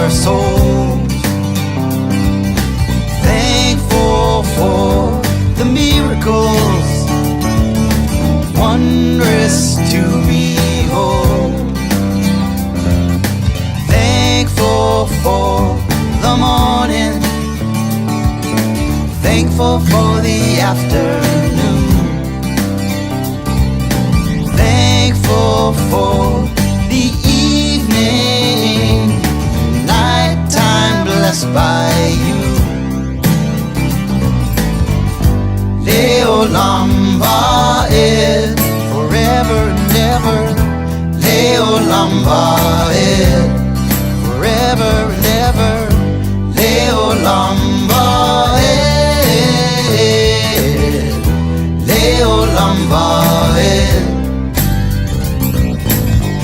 our souls. Thankful for the miracles, wondrous to behold. Thankful for the morning, thankful for the afternoon, thankful for the evening, nighttime blessed by you. Leolam Va'ed, forever and ever. Leolam Va'ed, forever and ever. Leolam Va'ed, Leolam Va'ed,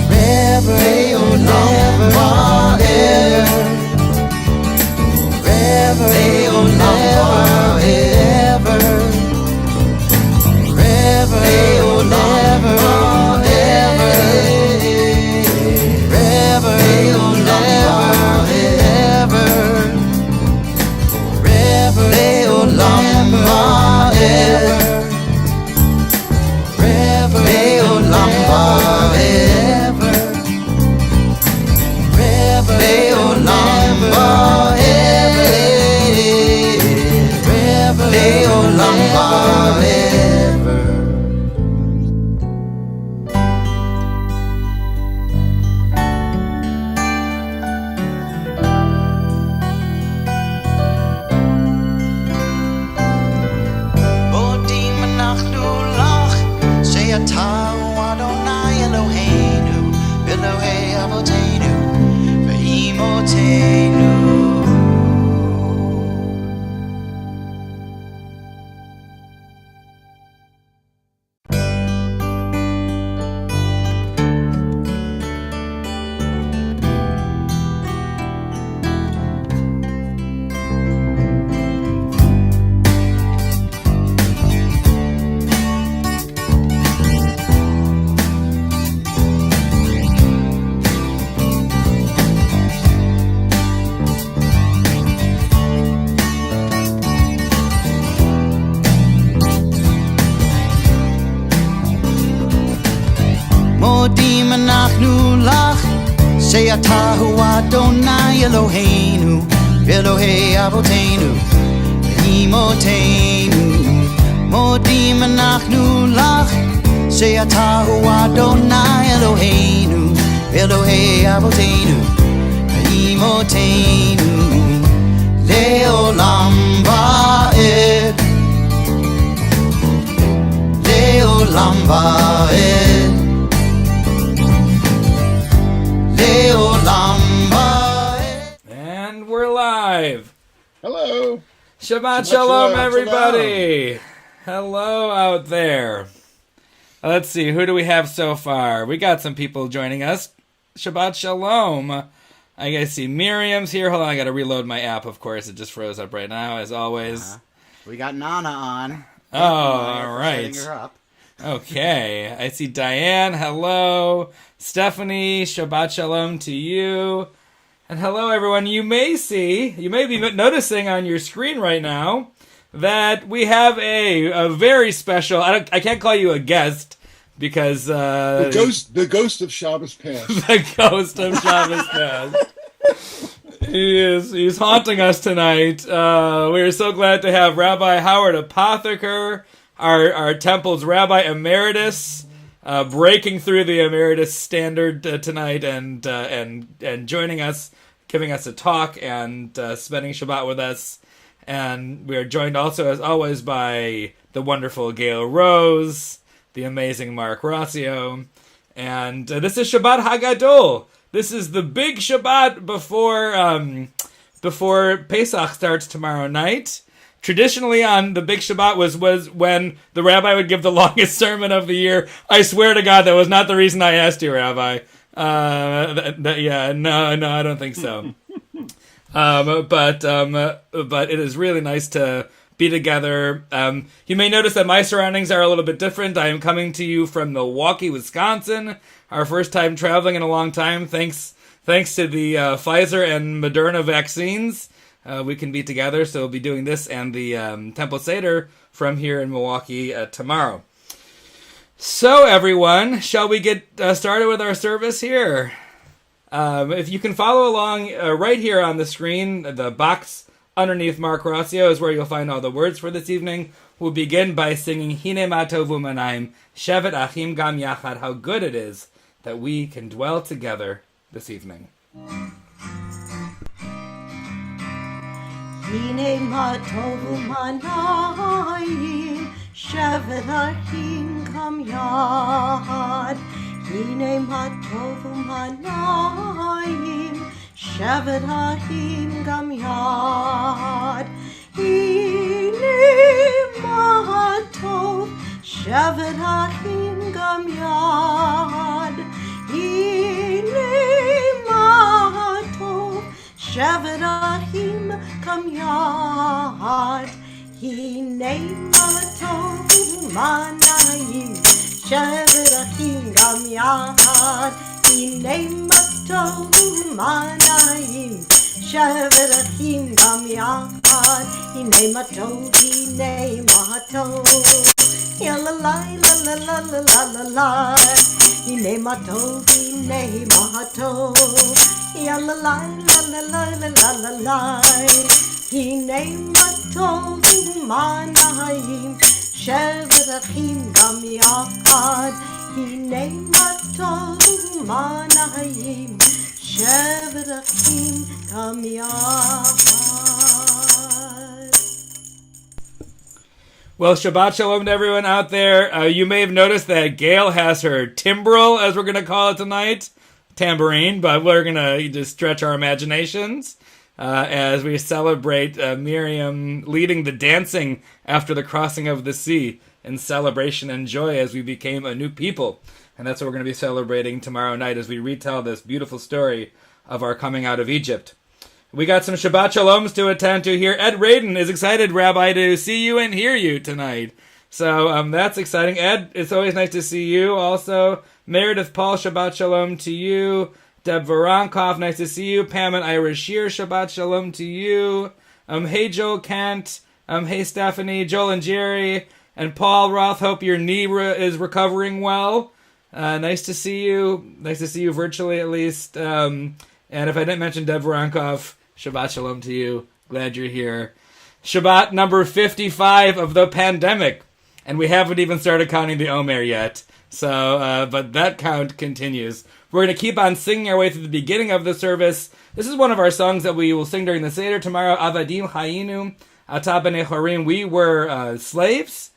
forever, Leolam Va'ed, forever, Leolam Va'ed, forever, Leolam Va'ed, forever, Leolam Va'ed, forever, Leolam Va'ed, forever, Leolam Va'ed, forever, Leolam Va'ed, forever, Leolam Va'ed. Modim אנחנו לך, שאתה הוא אדוני אלוהינו, אלוהי אבותינו ואימותינו. מודים אנחנו לך, שאתה הוא אדוני אלוהינו, אלוהי אבותינו ואימותינו. מודים אנחנו לך, שאתה הוא אדוני אלוהינו, אלוהי אבותינו ואימותינו. לעולם ועד, לעולם ועד, And we're live. Hello. Shabbat Shalom, everybody. Hello out there. Let's see, who do we have so far? We got some people joining us. Shabbat Shalom. I guess see Miriam's here. Hold on, I got to reload my app, of course. It just froze up right now, as always. We got Nana on. Oh, all right. Setting her up. Okay, I see Diane, hello. Stephanie, Shabbat Shalom to you. And hello, everyone. You may be noticing on your screen right now that we have a very special, I can't call you a guest because... the ghost of Shabbos past. The ghost of Shabbos past. He's haunting us tonight. We are so glad to have Rabbi Howard Apotheker, our temple's Rabbi Emeritus, breaking through the Emeritus standard tonight and joining us, giving us a talk and spending Shabbat with us. And we are joined also, as always, by the wonderful Gail Rose, the amazing Mark Rossio. And this is Shabbat HaGadol. This is the big Shabbat before Pesach starts tomorrow night. Traditionally on the Big Shabbat was when the rabbi would give the longest sermon of the year. I swear to God, that was not the reason I asked you, Rabbi. No, I don't think so. But it is really nice to be together. You may notice that my surroundings are a little bit different. I am coming to you from Milwaukee, Wisconsin. Our first time traveling in a long time, thanks to the Pfizer and Moderna vaccines. We can be together, so we'll be doing this and the Temple Seder from here in Milwaukee tomorrow. So, everyone, shall we get started with our service here? If you can follow along right here on the screen, the box underneath Mark Rossio is where you'll find all the words for this evening. We'll begin by singing Hine ma tovu manayim, Shevet Achim Gam Yachad, how good it is that we can dwell together this evening. Hine ma tovu manayim, Shevet Achim Gam Yachad. Hine ma tovu manayim, Shevet Achim Gam Yachad. Hine ma tov, Shevet Achim Gam Yachad. Hine ma tov, Shevet Achim Gam Yachad. Hine ma tovu manayim, Shevet Achim Gam Yachad. Hine ma tovu manayim, Shevet Achim Gam Yachad. Hine ma tov, hine ma tov, ya la la la la la la la la la. Hine ma tov, hine ma tov, ya la la la la la la la la la. Hine ma tovu manayim, Shevet Achim Gam Yachad. Hine ma tovu manayim, Shevet Achim Gam Yachad. Well, Shabbat Shalom to everyone out there. You may have noticed that Gail has her timbrel, as we're going to call it tonight, tambourine, but we're going to just stretch our imaginations as we celebrate Miriam leading the dancing after the crossing of the sea in celebration and joy as we became a new people. And that's what we're going to be celebrating tomorrow night as we retell this beautiful story of our coming out of Egypt. We got some Shabbat Shaloms to attend to here. Ed Radin is excited, Rabbi, to see you and hear you tonight. So that's exciting. Ed, it's always nice to see you also. Meredith Paul, Shabbat Shalom to you. Deb Voronkov, nice to see you. Pam and Ira Shear, Shabbat Shalom to you. Hey, Joel Kent. Hey, Stephanie. Joel and Jerry. And Paul Roth, hope your knee is recovering well. Nice to see you. Nice to see you virtually, at least. And if I didn't mention Deb Voronkov, Shabbat Shalom to you. Glad you're here. Shabbat number 55 of the pandemic. And we haven't even started counting the Omer yet. So, but that count continues. We're going to keep on singing our way through the beginning of the service. This is one of our songs that we will sing during the Seder tomorrow. Avadim Hayinu, Ata B'nei Chorim. We were slaves,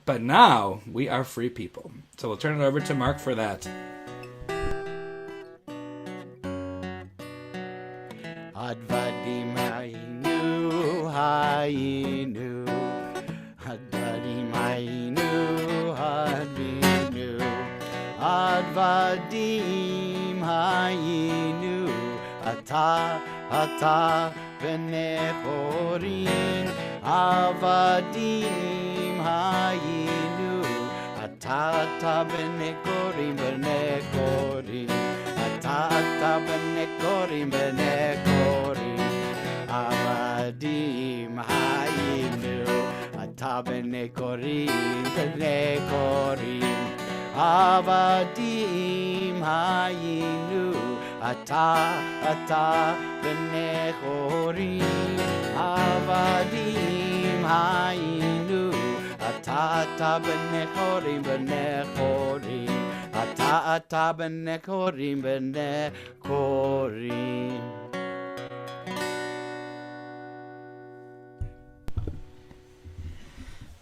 but now we are free people. So we'll turn it over to Mark for that. Advadim hayinu hayinu, Advadim hayinu hayinu, Advadim hayinu, Ata b'nei chorim, Avadim hayinu, Ata b'nei chorim b'nei chorim, Ata b'nei chorim b'nei chorim, Avadim hayinu, Ata b'nei chorim b'nei chorim, Avadim hayinu, Ata b'nei chorim, Avadim hayinu, Ata b'nei chorim b'nei chorim, Ata b'nei chorim b'nei chorim.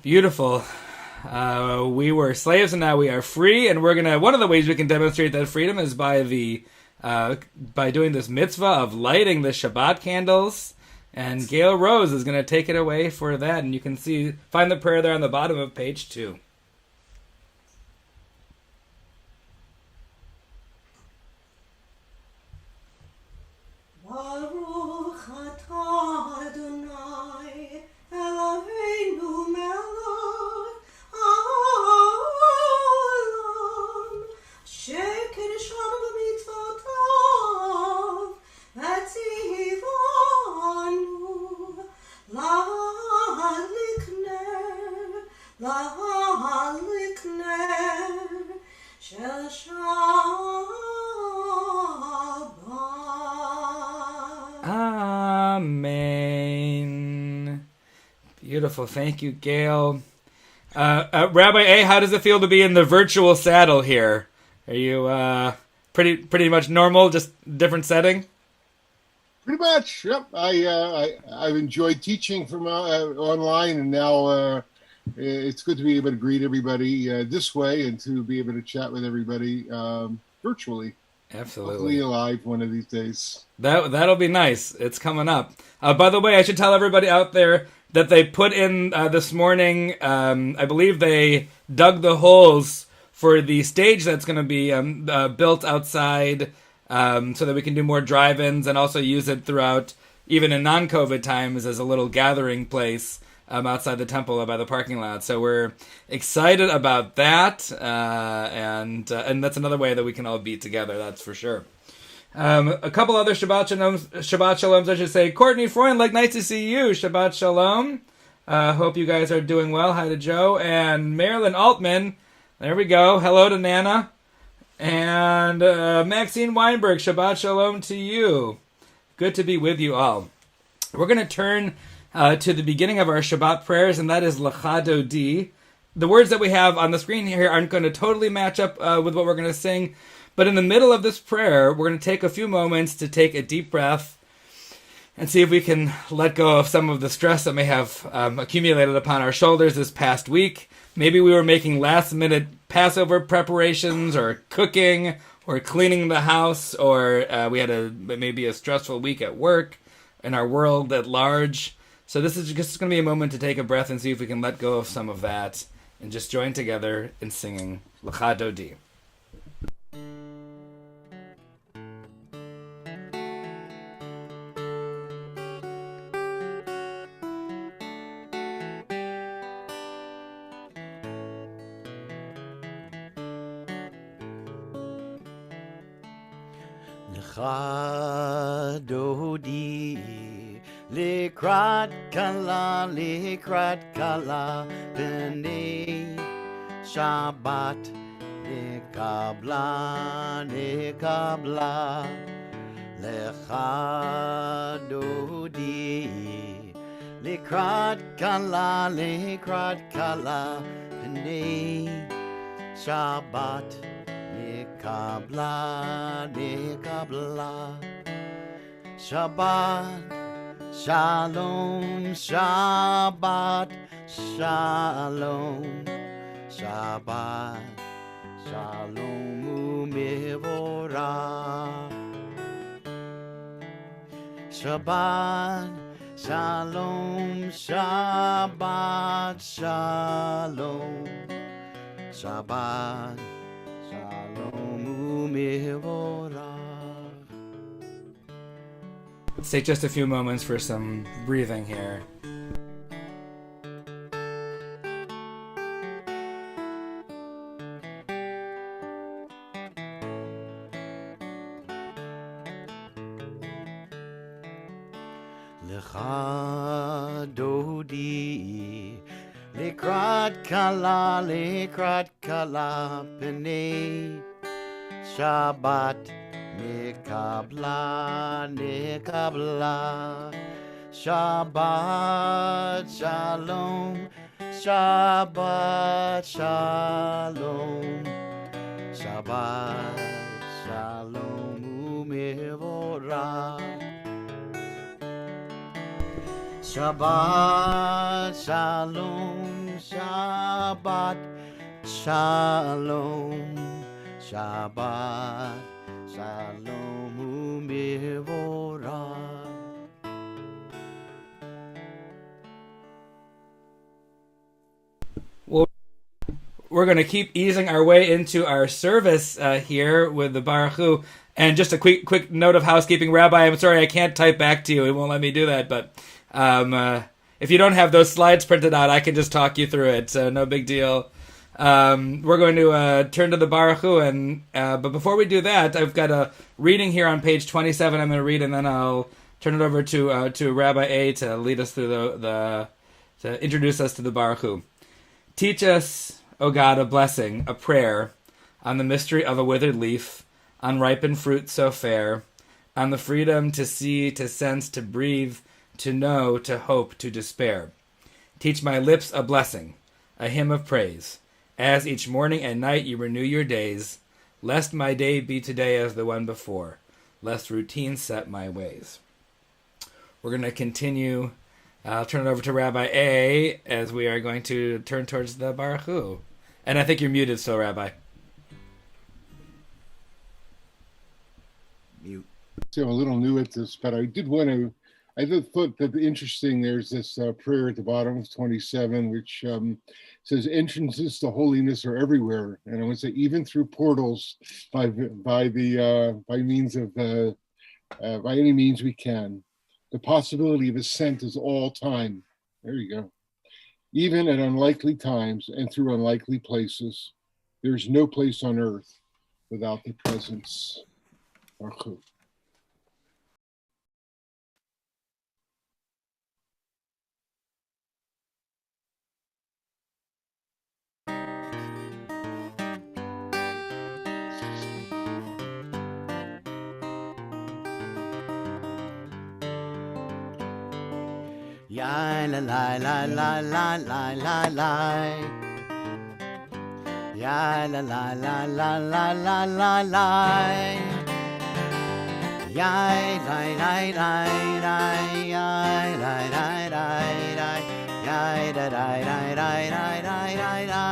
Beautiful. We were slaves and now we are free, and one of the ways we can demonstrate that freedom is by doing this mitzvah of lighting the Shabbat candles. And Gail Rose is going to take it away for that, and you can find the prayer there on the bottom of page 2. Baruch atah Adonai Eloheinu Beautiful. Thank you, Gail. Rabbi A, how does it feel to be in the virtual saddle here? Are you pretty much normal, just different setting? Pretty much. Yep. I've enjoyed teaching from online, and now it's good to be able to greet everybody this way and to be able to chat with everybody virtually. Absolutely. Hopefully live one of these days. That'll be nice. It's coming up. By the way, I should tell everybody out there that they put in this morning, I believe they dug the holes for the stage that's going to be built outside so that we can do more drive-ins and also use it throughout, even in non-COVID times, as a little gathering place outside the temple by the parking lot. So we're excited about that, and that's another way that we can all be together, that's for sure. A couple other Shabbat Shaloms, I should say. Courtney Freund, nice to see you. Shabbat Shalom. Hope you guys are doing well. Hi to Joe. And Marilyn Altman. There we go. Hello to Nana. And Maxine Weinberg. Shabbat Shalom to you. Good to be with you all. We're going to turn to the beginning of our Shabbat prayers, and that is Lecha Dodi. The words that we have on the screen here aren't going to totally match up with what we're going to sing. But in the middle of this prayer, we're going to take a few moments to take a deep breath and see if we can let go of some of the stress that may have accumulated upon our shoulders this past week. Maybe we were making last-minute Passover preparations or cooking or cleaning the house, or we had maybe a stressful week at work in our world at large. So this is just going to be a moment to take a breath and see if we can let go of some of that and just join together in singing Lecha Dodi. Lecha Dodi, Likrat Kala, B'nei Shabbat, Nikabla, Lecha Dodi, Likrat Kala, B'nei Shabbat, Nikabla, Shabbat Shalom, Shabbat Shalom, Shabbat Shalom u'mevorach. Shabbat Shalom, Shabbat Shalom, Shabbat Shalom u'mevorach. Let's take just a few moments for some breathing here. Lecha Dodi, Likrat Kala, B'nei Shabbat, Nikabla, Shabbat Shalom, Shabbat Shalom, Shabbat Shalom u'mevorach. Shabbat Shalom, Shabbat Shalom, Shabbat Shalom u'mevorach. Well, we're going to keep easing our way into our service here with the Baruch Hu. And just a quick note of housekeeping, Rabbi, I'm sorry I can't type back to you. It won't let me do that, but if you don't have those slides printed out, I can just talk you through it, so no big deal. We're going to turn to the Baruch Hu, but before we do that, I've got a reading here on page 27 I'm going to read, and then I'll turn it over to Rabbi A to lead us through to introduce us to the Baruch Hu. Teach us, O God, a blessing, a prayer, on the mystery of a withered leaf, on ripened fruit so fair, on the freedom to see, to sense, to breathe, to know, to hope, to despair. Teach my lips a blessing, a hymn of praise, as each morning and night you renew your days, lest my day be today as the one before, lest routine set my ways. We're going to continue. I'll turn it over to Rabbi A as we are going to turn towards the Baruch Hu. And I think you're muted, so Rabbi. Mute. So I'm a little new at this, but I did thought that interesting, there's this prayer at the bottom of 27, which says entrances to holiness are everywhere. And I want to say even through portals by any means we can. The possibility of ascent is all time. There you go. Even at unlikely times and through unlikely places, there's no place on earth without the presence. Baruch Hu. Ya la la la la la la la la. Ya la la la la la la la la. Ya la la la la ya la la la la ya da da da da da da da.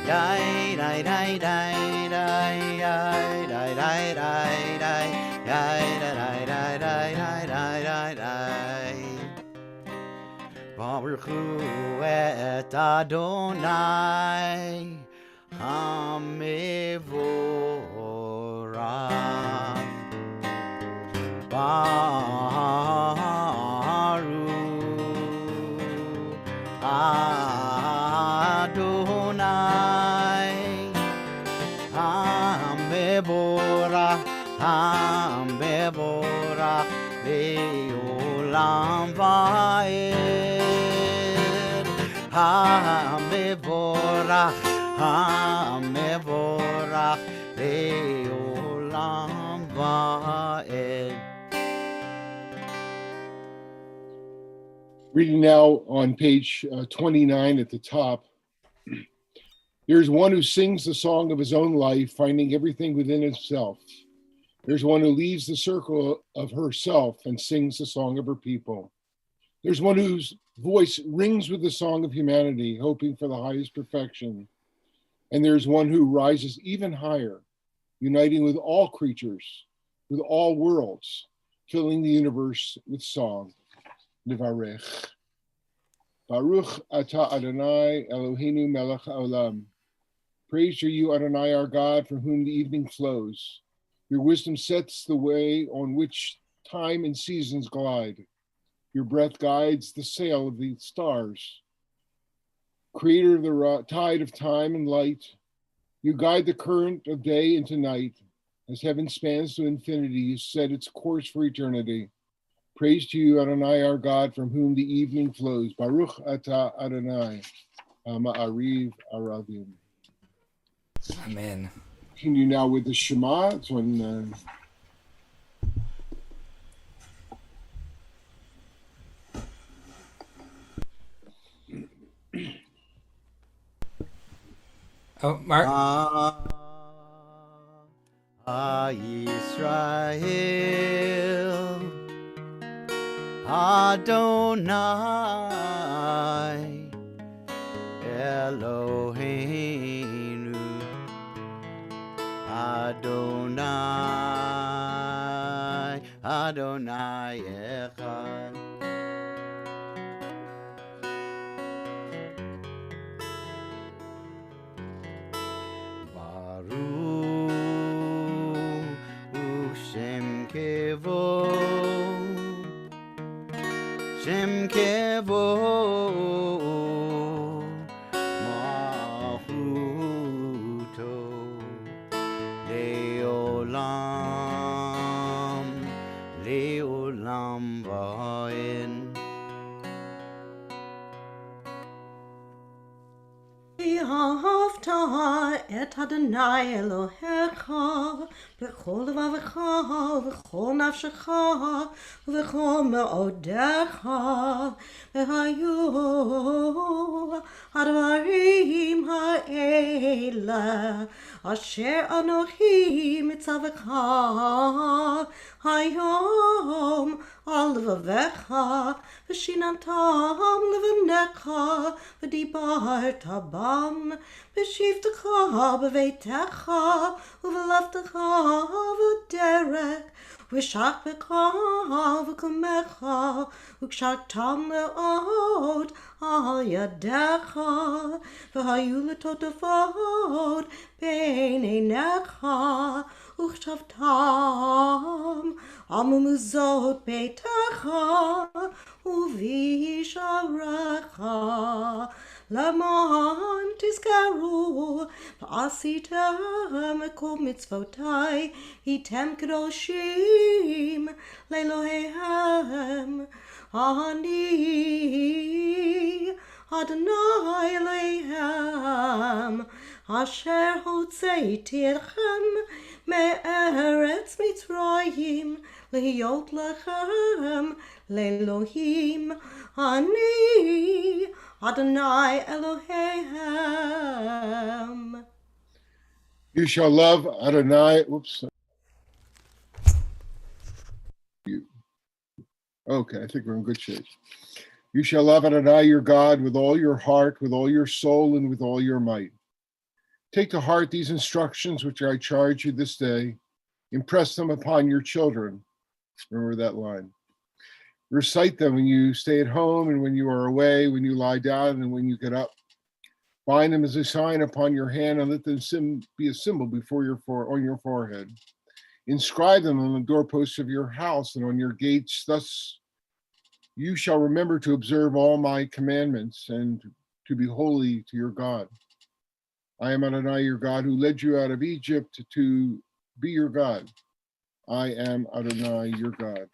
Ya da da da da ya da da da da ya da da da da da. Baruch Hu et Adonai HaMevorach. Baruch Adonai HaMevorach Le'olam va'ed. HaMevorach Le'olam va'ed. Reading now on page 29 at the top. There's one who sings the song of his own life, finding everything within himself. There's one who leaves the circle of herself and sings the song of her people. There's one whose voice rings with the song of humanity, hoping for the highest perfection. And there's one who rises even higher, uniting with all creatures, with all worlds, filling the universe with song. Nevarech. Baruch atah Adonai Eloheinu melech haolam. Praise are you, Adonai, our God, from whom the evening flows. Your wisdom sets the way on which time and seasons glide. Your breath guides the sail of the stars. Creator of the tide of time and light, you guide the current of day into night. As heaven spans to infinity, you set its course for eternity. Praise to you, Adonai, our God, from whom the evening flows. Baruch atah Adonai, Ma'ariv Aravim. Amen. Continue now with the Shema. It's when Oh, Mark. Yisrael Adonai Eloheinu Adonai Echad. Baruch Shem Kevod Malchuto Le'olam va'ed. Hafta את אדוני אלוהיך בכל לבבך ובכל נפשך ובכל מאודיך, והיו הדברים האלה אשר אנוכי מצווך היום על לבביך, ושיננתם לבניך ודיברת בם בשבתך בביתך ובלבתך בדרך ושכבך וקומך וקשרתם מאוד על ידיך, והיו לטוטפות בין עיניך וכתבתם על ממוזות ביתך ובשעריך, למען תזכרו ועשיתם את כל מצוותי, הייתם קדושים לאלוהיהם. אני אדוני אלוהיהם אשר הוצאתי אתכם מארץ מצרים להיות לכם לאלוהים. אני אדוני אלוהיהם. You shall love Adonai. Whoops. Okay, I think we're in good shape. You shall love Adonai your God with all your heart, with all your soul, and with all your might. Take to heart these instructions which I charge you this day. Impress them upon your children. Remember that line. Recite them when you stay at home and when you are away, when you lie down and when you get up. Bind them as a sign upon your hand and let them be a symbol before on your forehead. Inscribe them on the doorposts of your house and on your gates. Thus you shall remember to observe all my commandments and to be holy to your God. I am Adonai your God who led you out of Egypt to be your God. I am Adonai your God.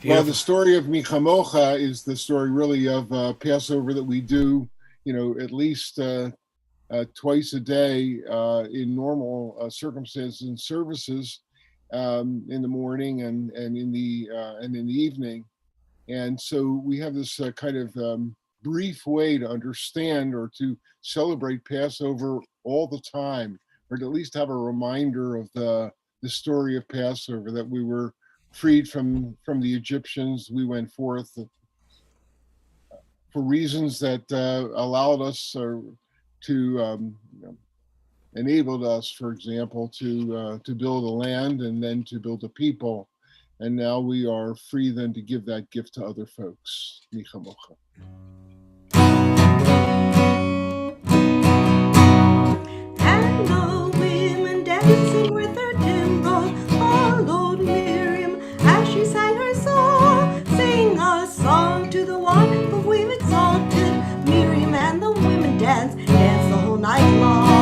Well, the story of Michamocha is the story really of Passover that we do, at least twice a day in normal circumstances and services, in the morning and in the evening. And so we have this kind of brief way to understand or to celebrate Passover all the time, or to at least have a reminder of the story of Passover, that we were freed from the Egyptians. We went forth for reasons that allowed us to enabled us, for example, to build a land and then to build a people. And now we are free then to give that gift to other folks. Michamocha. And the women dancing with their timbrels followed Miriam as she sang her song. Sing a song to the one who we've exalted. Miriam and the women dance the whole night long.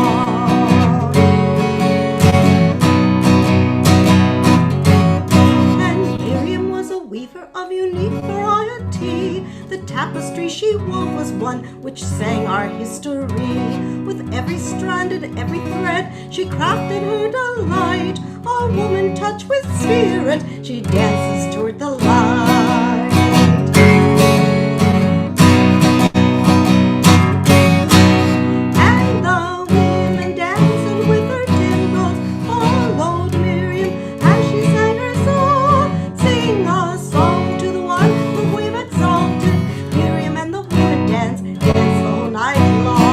And Miriam was a weaver of unique variety. The tapestry she wove was one which sang our history. With every strand and every thread she crafted her delight. A woman touched with spirit, she dances toward the light. And the women dancing with her timbrels followed Miriam as she sang her song. Sing a song to the one whom we've exalted. Miriam and the women dance all night long.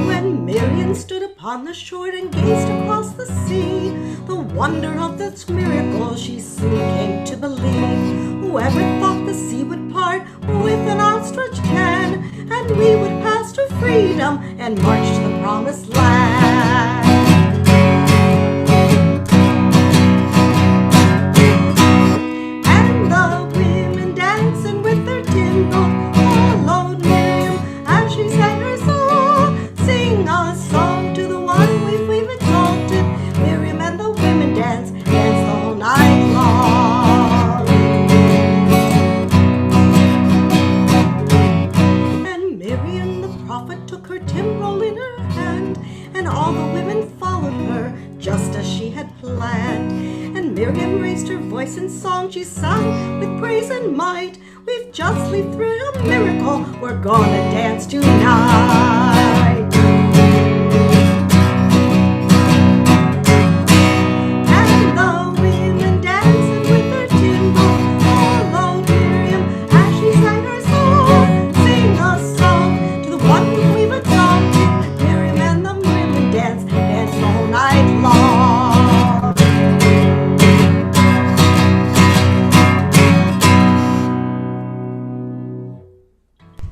When Miriam stood upon the shore and gazed across the sea, the wonder of this miracle she soon came to believe. Whoever thought the sea would part with an outstretched hand, and we would pass to freedom and march to the promised land. And the women dancing with their timbrels followed Miriam as she sang her song. Sing a song to the one we've exalted. Miriam and the women dance the whole night long. voice and song she sang with praise and might. We've just lived through a miracle, we're gonna dance tonight. And the women dancing with their timbrel followed Miriam as she sang her song. Sing a song to the one we've adopted. Miriam and the women dance all night long.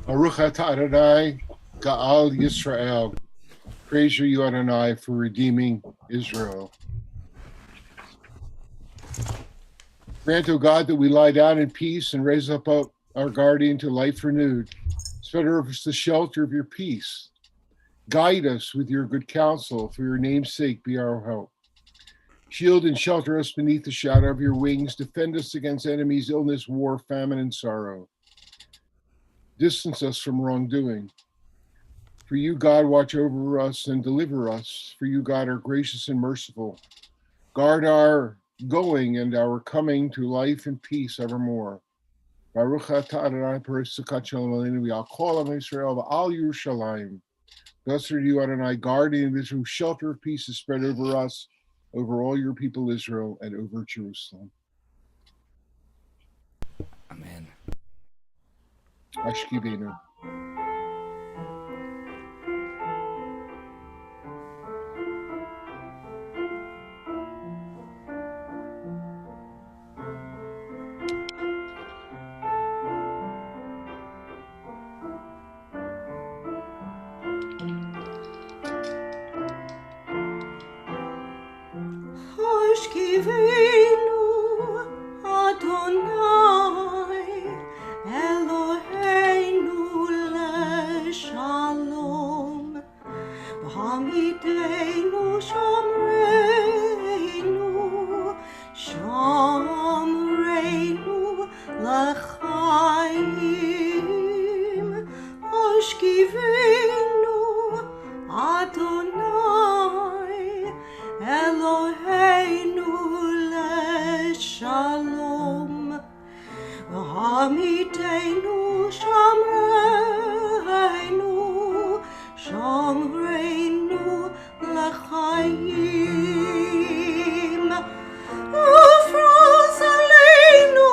Baruch atah Adonai, Ga'al Yisrael. Praise you, Adonai, for redeeming Israel. Grant, O God, that we lie down in peace and raise up our guardian to life renewed. Spread over us the shelter of your peace. Guide us with your good counsel. For your name's sake, be our help. Shield and shelter us beneath the shadow of your wings. Defend us against enemies, illness, war, famine, and sorrow. Distance us from wrongdoing. For you, God, watch over us and deliver us. For you, God, are gracious and merciful. Guard our going and our coming to life and peace evermore. Baruch atah Adonai Perez Sukkot Shalom Aleinu v'Al Yisrael v'Al Yerushalayim. Blessed are you, Adonai, guardian of Israel, shelter of peace is spread over us, over all your people Israel, and over Jerusalem. Amen. Ashkivenu. Ashkivenu Adonai Eloheinu leShalom B'hamidenu Shomreinu Shomreinu l'chaim Ashkivenu Adonai Eloheinu leShalom V'hamidenu Shomreinu Shomreinu l'chaim Ufros aleinu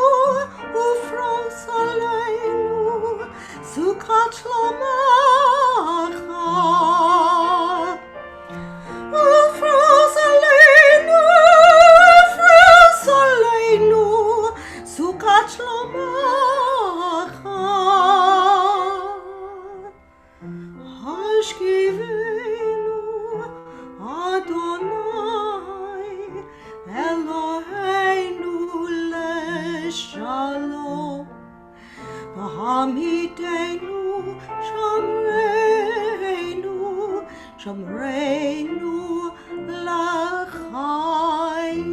Sukkot Shlomacha Ufros aleinu Sukkot Shlomacha Hashkivenu Adonai Eloheinu leShalom V'hamidenu Shomreinu l'chaim.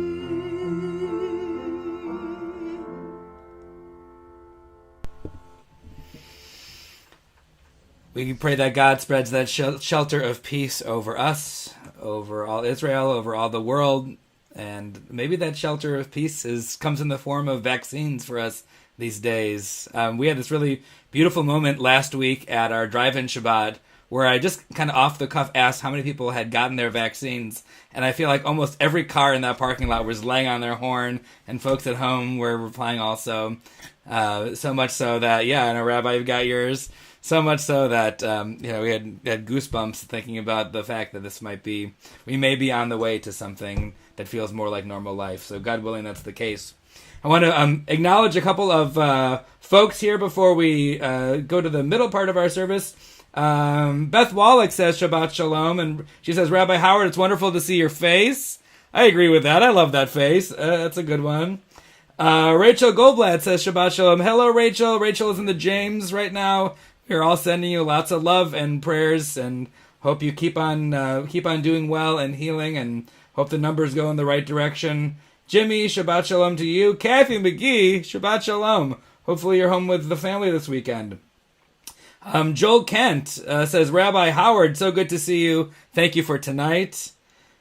We pray that God spreads that shelter of peace over us, over all Israel, over all the world, and maybe that shelter of peace comes in the form of vaccines for us these days. We had this really beautiful moment last week at our drive-in Shabbat where I just kind of off the cuff asked how many people had gotten their vaccines, and I feel like almost every car in that parking lot was laying on their horn, and folks at home were replying also. So much so that, I know, Rabbi, you've got yours. So much so that, we had goosebumps thinking about the fact that we may be on the way to something that feels more like normal life. So God willing, that's the case. I want to acknowledge a couple of folks here before we go to the middle part of our service. Beth Wallach says Shabbat Shalom, and she says, Rabbi Howard, it's wonderful to see your face. I agree with that. I love that face. That's a good one. Rachel Goldblatt says Shabbat Shalom. Hello, Rachel. Rachel is in the James right now. We're all sending you lots of love and prayers, and hope you keep on doing well and healing, and hope the numbers go in the right direction. Jimmy, Shabbat Shalom to you. Kathy McGee, Shabbat Shalom. Hopefully you're home with the family this weekend. Joel Kent says, Rabbi Howard, so good to see you. Thank you for tonight.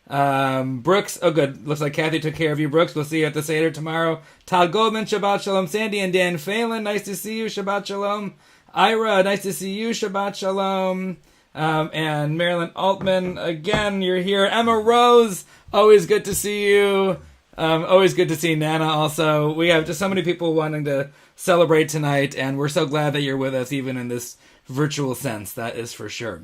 Brooks, oh good, looks like Kathy took care of you, Brooks. We'll see you at the Seder tomorrow. Todd Goldman, Shabbat Shalom. Sandy and Dan Phelan, nice to see you, Shabbat Shalom. Ira, nice to see you, Shabbat Shalom. And Marilyn Altman, again, you're here. Emma Rose, always good to see you. Always good to see Nana also. We have just so many people wanting to celebrate tonight, and we're so glad that you're with us even in this virtual sense, that is for sure.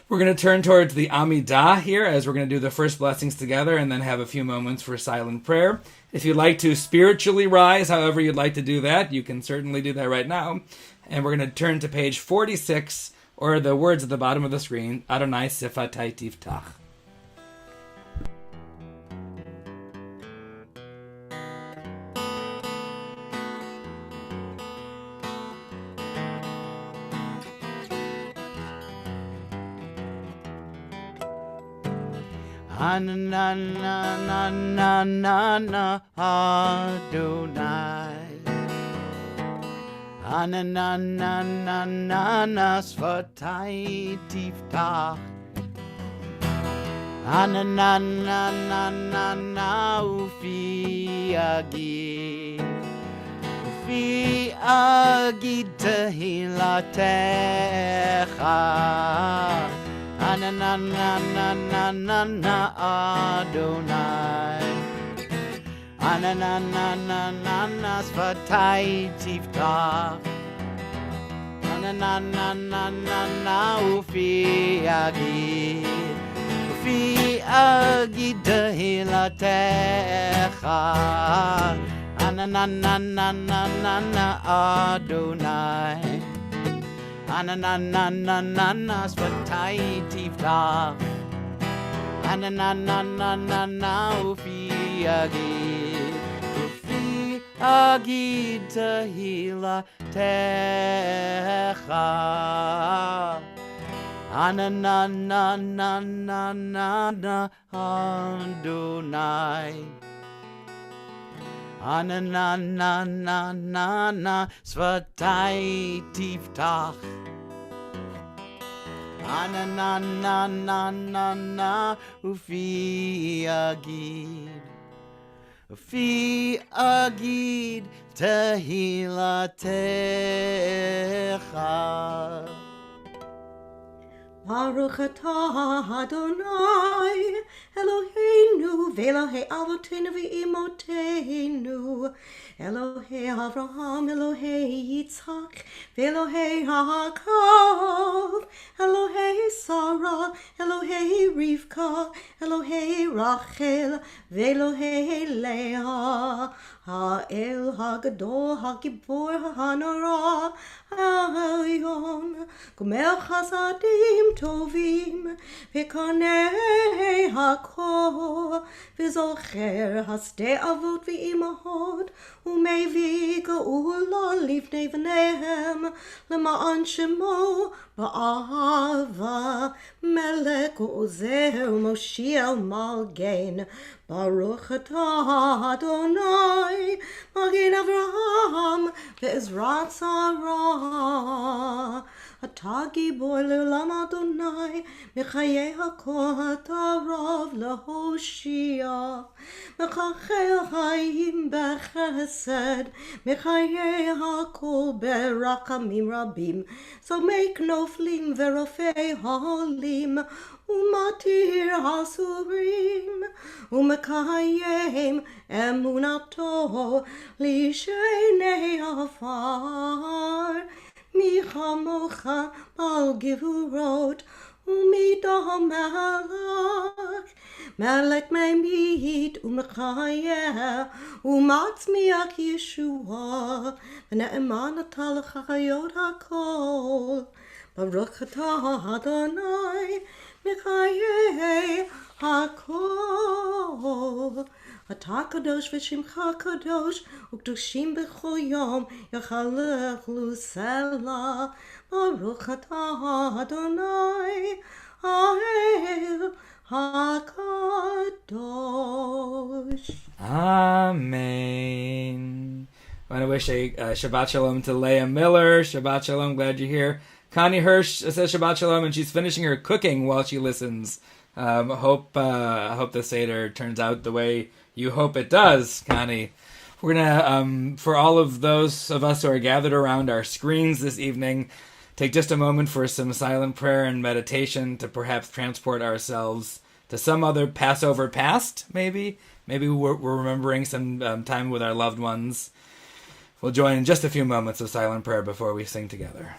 We're going to turn towards the Amidah here as we're going to do the first blessings together and then have a few moments for silent prayer. If you'd like to spiritually rise, however you'd like to do that, you can certainly do that right now. And we're going to turn to page 46, or the words at the bottom of the screen, Adonai Sifatai Tiftach. Ananana Adonai. Ananana Sfatai Tiftach. Ananana Ufi Agid. Ufi Agid Tehilatecha. Ananana Adonai. Ananana Sfatai Tiftach. Ananana Ufi Agid. Ufi Agid Tehilatecha. Ananana Adonai. Ananana Sfatai Tiftach. Ananana Ufi Agid. Ufi Agid Tehilatecha. Ananana Adonai. Ananana Sfatai Tiftach. Ananana Ufi Agid. Ufi Agid Tehilatecha. Baruch atah Adonai, Eloheinu, ve'Elohei Avotenu ve'imotenu, Elohei Avraham, Elohei Yitzhak, ve'Elohei Yaakov, Elohei Sarah, Elohei Rivka, Elohei Rachel, ve'Elohei Leah, Ha'el HaGadol, HaGibor, HaNorah, Ha'Elyon, Gomel Chasadim Tovim, V'Karnei HaKol, V'Zocher Hasdei Avot V'Imahot, U'Mevi Geula Livnei V'Nehem, L'ma'an Shemo Ba'ava, Melech U'Ozer Moshiach Malgein, Baruch atah Adonai, Magen Avraham, Ve'ezrat Sarah. Atah gibor le'olam Adonai, Mechayei hakol atarav lehoshia. Mechachel hayim bechesed, Mechayei hakol berachamim rabim. So make noflim verofei halim, Umatir hasurim, Umekayim emunato, Lishenei afar. Michamocha bal givurot, Umidah malach. Melech me'mid umechayeh, Umatzmiach Yeshua, V'ne'eman atah l'chayot hakol. Baruch atah Adonai, Mechayei hakol. Atah kadosh v'shimcha kadosh, u'kedoshim b'chol yom, yachalech l'selah. Baruch atah Adonai, Ha'el HaKadosh. Amen. I want to wish a Shabbat Shalom to Leah Miller. Shabbat Shalom, glad you're here. Connie Hirsch says Shabbat Shalom, and she's finishing her cooking while she listens. Hope the Seder turns out the way you hope it does, Connie. We're gonna, for all of those of us who are gathered around our screens this evening, take just a moment for some silent prayer and meditation to perhaps transport ourselves to some other Passover past, maybe. Maybe we're remembering some time with our loved ones. We'll join in just a few moments of silent prayer before we sing together.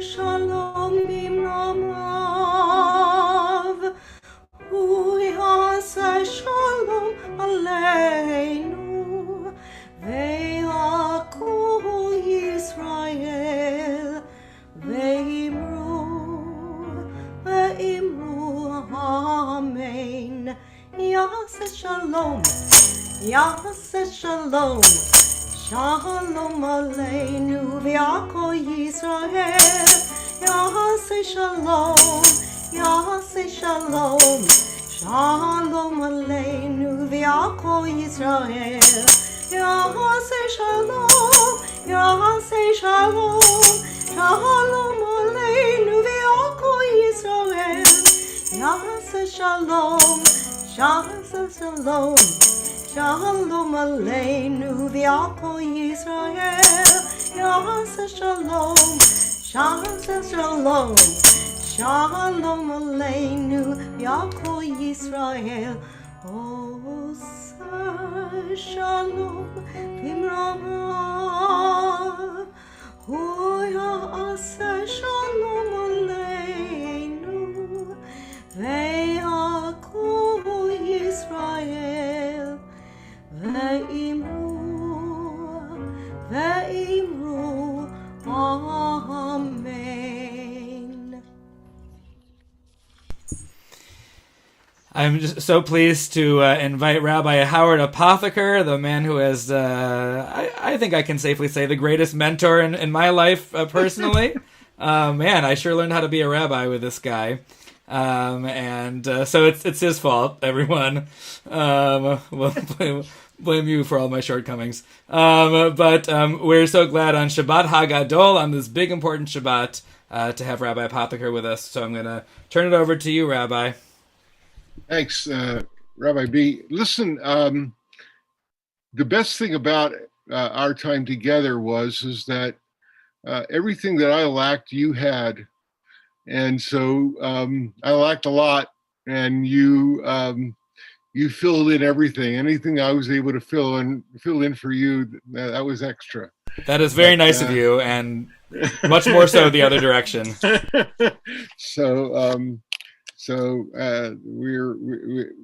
Shalom bimramav, hu yaseh shalom aleinu, ve'akol Yisrael, ve'imru amen. Yaseh shalom, yaseh shalom. Shalom aleinu v'yakol Yisrael, Yaseh shalom, Yaseh shalom. Shalom aleinu v'yakol Yisrael, Yaseh shalom, Yaseh shalom. Shalom aleinu v'yakol Yisrael, Yaseh shalom, Yaseh shalom. Shalom aleinu v'yakol Yisrael, Yaseh shalom, Yaseh shalom. Shalom aleinu v'yakol Yisrael, Oseh shalom bimramav, hu yaseh shalom aleinu, ve'akol Yisrael. Ve'imru, amen. I'm just so pleased to invite Rabbi Howard Apotheker, the man who has, I think I can safely say, the greatest mentor in my life personally. Man, I sure learned how to be a rabbi with this guy. So it's his fault, everyone. We'll blame you for all my shortcomings. But we're so glad on Shabbat HaGadol, on this big important Shabbat, to have Rabbi Apotheker with us. So I'm going to turn it over to you, Rabbi. Thanks, Rabbi B. Listen, the best thing about our time together is that everything that I lacked, you had. And so I lacked a lot, and you filled in everything. Anything I was able to fill in for you, that was extra. That is very nice of you, and much more so the other direction.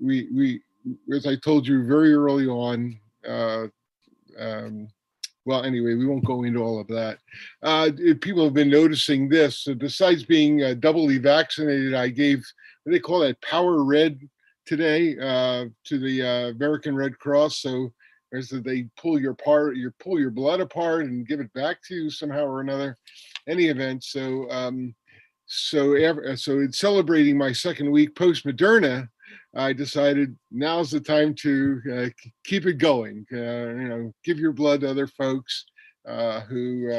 We as I told you very early on. Well, anyway, we won't go into all of that. People have been noticing this. So besides being doubly vaccinated, I gave, what do they call that, Power Red today to the American Red Cross. So as they pull your blood apart and give it back to you somehow or another. Any event, so in celebrating my second week post Moderna, I decided now's the time to keep it going. Give your blood to other folks who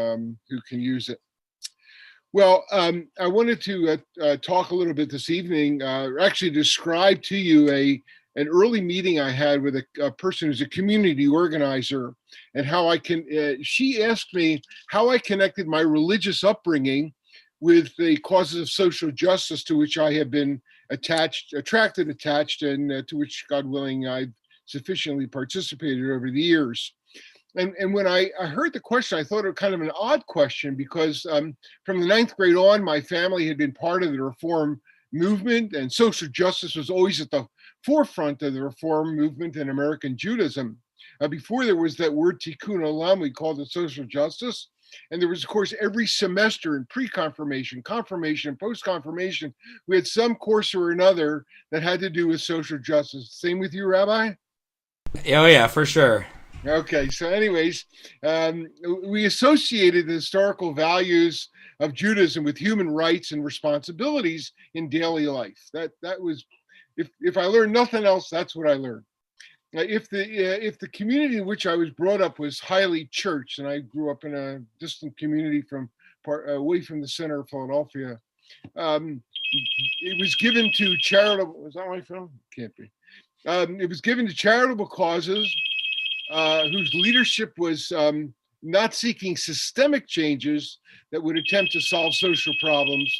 can use it. Well, I wanted to talk a little bit this evening. Actually, describe to you an early meeting I had with a person who's a community organizer, and how I can. She asked me how I connected my religious upbringing with the causes of social justice to which I have been attached, and to which, God willing, I've sufficiently participated over the years. And when I heard the question, I thought it was kind of an odd question, because from the ninth grade on, my family had been part of the Reform movement, and social justice was always at the forefront of the Reform movement in American Judaism. Before there was that word tikkun olam, we called it social justice. And there was, of course, every semester in pre-confirmation, confirmation, post-confirmation, we had some course or another that had to do with social justice. Same with you, Rabbi? Oh, yeah, for sure. Okay, so anyways, we associated the historical values of Judaism with human rights and responsibilities in daily life. That was, if I learned nothing else, that's what I learned. If the community in which I was brought up was highly church, and I grew up in a distant community from away from the center of Philadelphia, it was given to charitable. Was that my phone? Can't be. It was given to charitable causes whose leadership was not seeking systemic changes that would attempt to solve social problems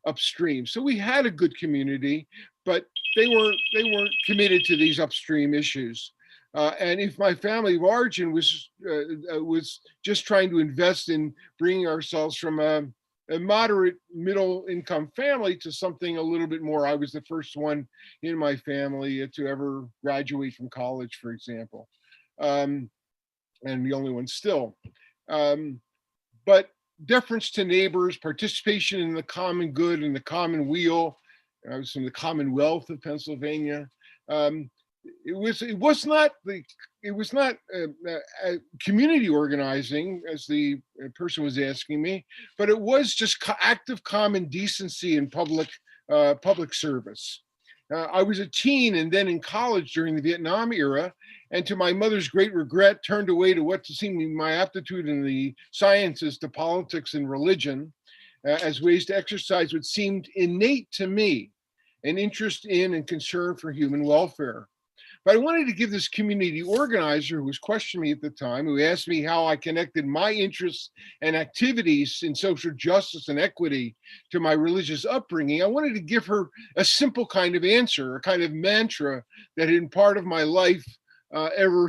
upstream. So we had a good community, but they weren't committed to these upstream issues. And if my family of origin was just trying to invest in bringing ourselves from a moderate middle income family to something a little bit more. I was the first one in my family to ever graduate from college, for example, and the only one still. But deference to neighbors, participation in the common good and the common weal. I was from the Commonwealth of Pennsylvania. It was not community organizing, as the person was asking me, but it was just active common decency and public service. I was a teen and then in college during the Vietnam era, and to my mother's great regret, turned away to what seemed to be my aptitude in the sciences to politics and religion as ways to exercise what seemed innate to me, an interest in and concern for human welfare. But I wanted to give this community organizer who was questioning me at the time, who asked me how I connected my interests and activities in social justice and equity to my religious upbringing. I wanted to give her a simple kind of answer, a kind of mantra that in part of my life, ever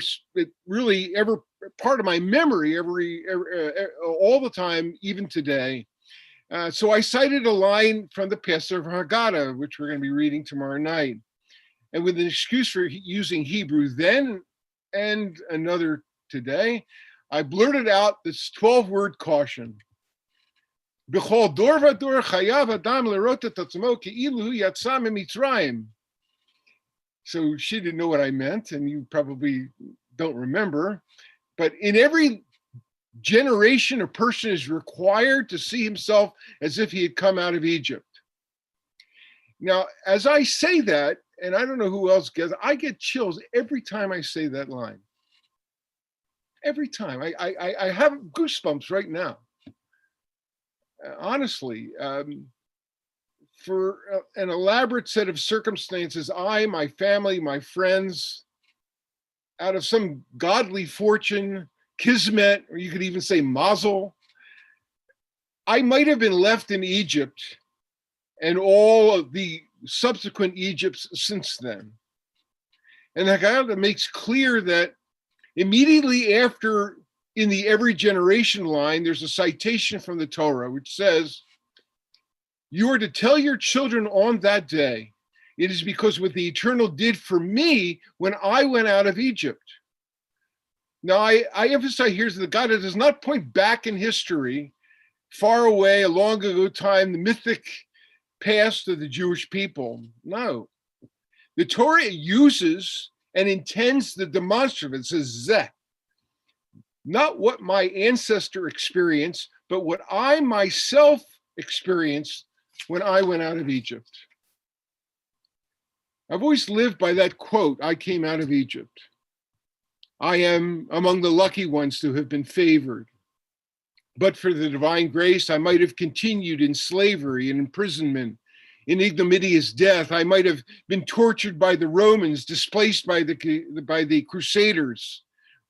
part of my memory, all the time, even today. So I cited a line from the Passover Haggadah, which we're going to be reading tomorrow night. And with an excuse for using Hebrew then and another today, I blurted out this 12-word caution. B'chol dor v'dor chayav adam lerot et atzmo ke'ilu yatsa miMitzrayim. So she didn't know what I meant, and you probably don't remember. But in every generation, a person is required to see himself as if he had come out of Egypt. Now, as I say that, and I don't know who else gets, I get chills every time I say that line. Every time. I have goosebumps right now. Honestly, for an elaborate set of circumstances, I, my family, my friends, out of some godly fortune, kismet, or you could even say mazel, I might have been left in Egypt and all of the subsequent Egypts since then. And the Haggadah makes clear that immediately after, in the every generation line, there's a citation from the Torah, which says, you are to tell your children on that day, it is because what the Eternal did for me when I went out of Egypt. Now, I emphasize here that the Haggadah does not point back in history, far away, a long ago time, the mythic past of the Jewish people. No. The Torah uses and intends the demonstrative. It says zeh. Not what my ancestor experienced, but what I myself experienced when I went out of Egypt. I've always lived by that quote, I came out of Egypt. I am among the lucky ones to have been favored. But for the divine grace, I might have continued in slavery and imprisonment, in ignominious death. I might have been tortured by the Romans, displaced by the Crusaders,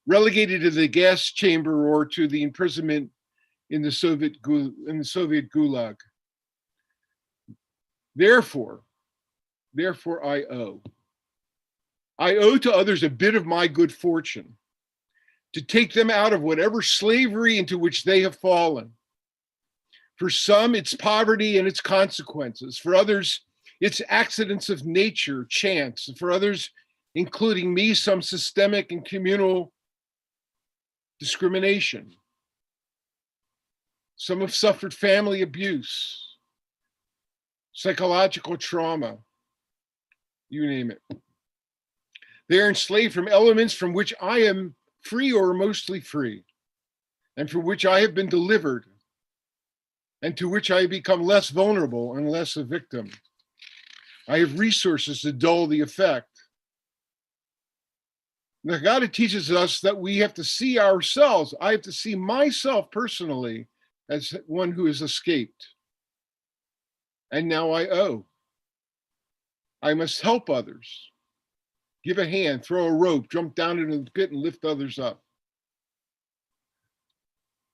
relegated to the gas chamber or to the imprisonment in the Soviet Gulag. Therefore, I owe. I owe to others a bit of my good fortune, to take them out of whatever slavery into which they have fallen. For some, it's poverty and its consequences. For others, it's accidents of nature, chance. And for others, including me, some systemic and communal discrimination. Some have suffered family abuse, psychological trauma, you name it. They are enslaved from elements from which I am free or mostly free, and from which I have been delivered, and to which I have become less vulnerable and less a victim. I have resources to dull the effect. Now, God teaches us that we have to see ourselves. I have to see myself personally as one who has escaped. And now I owe. I must help others. Give a hand, throw a rope, jump down into the pit and lift others up.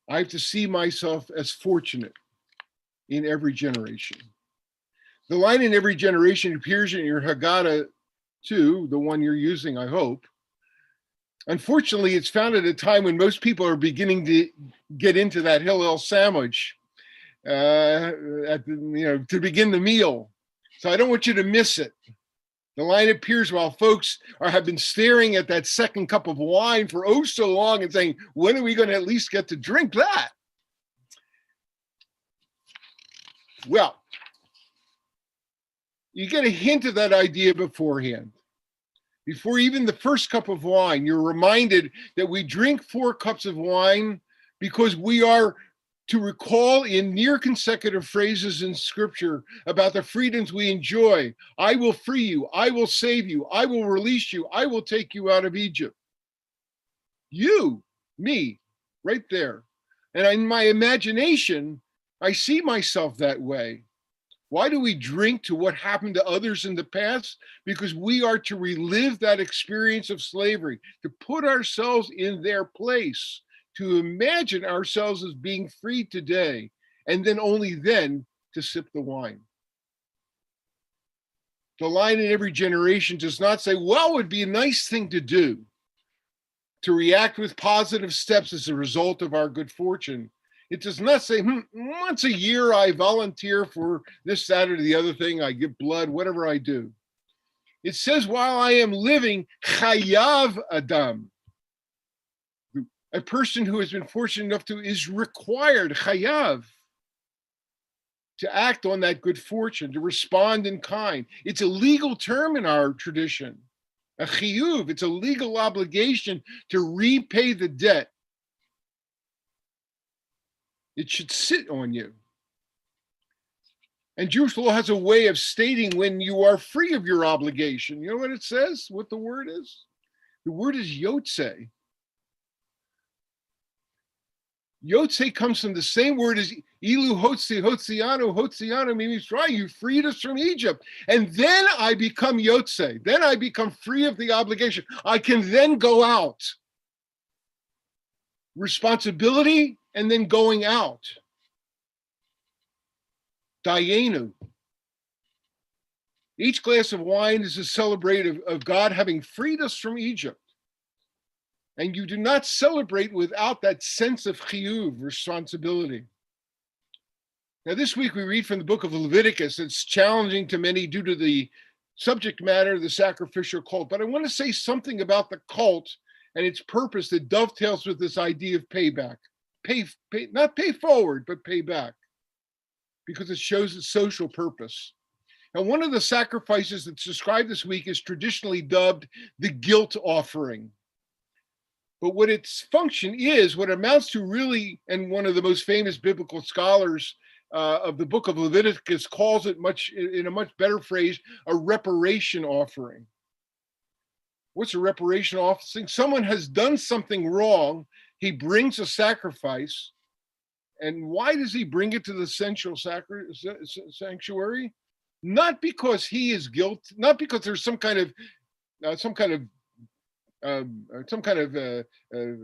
I have to see myself as fortunate in every generation. The line in every generation appears in your Haggadah too, the one you're using, I hope. Unfortunately, it's found at a time when most people are beginning to get into that Hillel sandwich to begin the meal. So I don't want you to miss it. The line appears while folks have been staring at that second cup of wine for oh so long and saying, when are we going to at least get to drink that? Well, you get a hint of that idea beforehand. Before even the first cup of wine, you're reminded that we drink 4 cups of wine because we are to recall in near consecutive phrases in scripture about the freedoms we enjoy. I will free you. I will save you. I will release you. I will take you out of Egypt. You, me, right there. And in my imagination, I see myself that way. Why do we drink to what happened to others in the past? Because we are to relive that experience of slavery, to put ourselves in their place, to imagine ourselves as being free today, and then only then to sip the wine. The line in every generation does not say, well, it would be a nice thing to do, to react with positive steps as a result of our good fortune. It does not say, once a year I volunteer for this, that, or the other thing. I give blood, whatever I do. It says, while I am living, chayav adam. A person who has been fortunate enough to is required, chayav, to act on that good fortune, to respond in kind. It's a legal term in our tradition. A chiyuv, it's a legal obligation to repay the debt. It should sit on you. And Jewish law has a way of stating when you are free of your obligation. You know what it says? What the word is? The word is yotze. Yotze comes from the same word as ilu hotzianu means right. You freed us from Egypt. And then I become yotze. Then I become free of the obligation. I can then go out. Responsibility and then going out. Dayenu. Each glass of wine is a celebration of God having freed us from Egypt. And you do not celebrate without that sense of chiyuv, responsibility. Now, this week we read from the book of Leviticus. It's challenging to many due to the subject matter of the sacrificial cult. But I want to say something about the cult and its purpose that dovetails with this idea of payback. Not pay forward, but pay back, because it shows its social purpose. And one of the sacrifices that's described this week is traditionally dubbed the guilt offering. But what its function is, what amounts to really, and one of the most famous biblical scholars of the book of Leviticus calls it in a much better phrase, a reparation offering. What's a reparation offering? Someone has done something wrong. He brings a sacrifice. And why does he bring it to the central sanctuary? Not because he is guilty, not because there's some kind of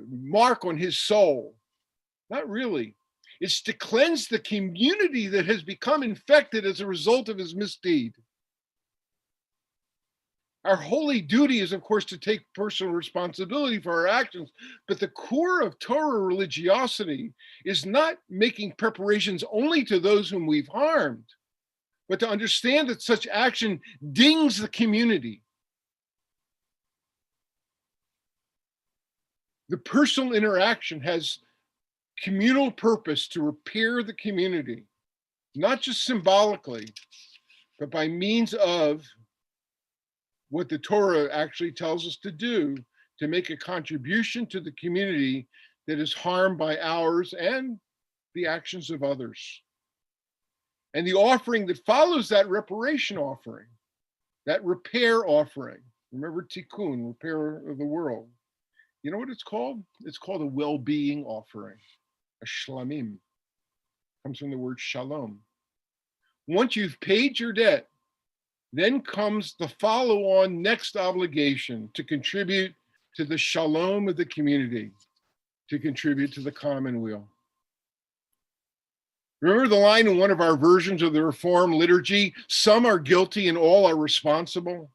mark on his soul. Not really. It's to cleanse the community that has become infected as a result of his misdeed. Our holy duty is, of course, to take personal responsibility for our actions, but the core of Torah religiosity is not making preparations only to those whom we've harmed, but to understand that such action dings the community. The personal interaction has communal purpose to repair the community, not just symbolically, but by means of what the Torah actually tells us to do to make a contribution to the community that is harmed by ours and the actions of others. And the offering that follows that reparation offering, that repair offering, remember tikkun, repair of the world. You know what it's called? It's called a well-being offering, a shlamim. Comes from the word shalom. Once you've paid your debt, then comes the follow-on next obligation to contribute to the shalom of the community, to contribute to the commonweal. Remember the line in one of our versions of the Reform liturgy, some are guilty and all are responsible?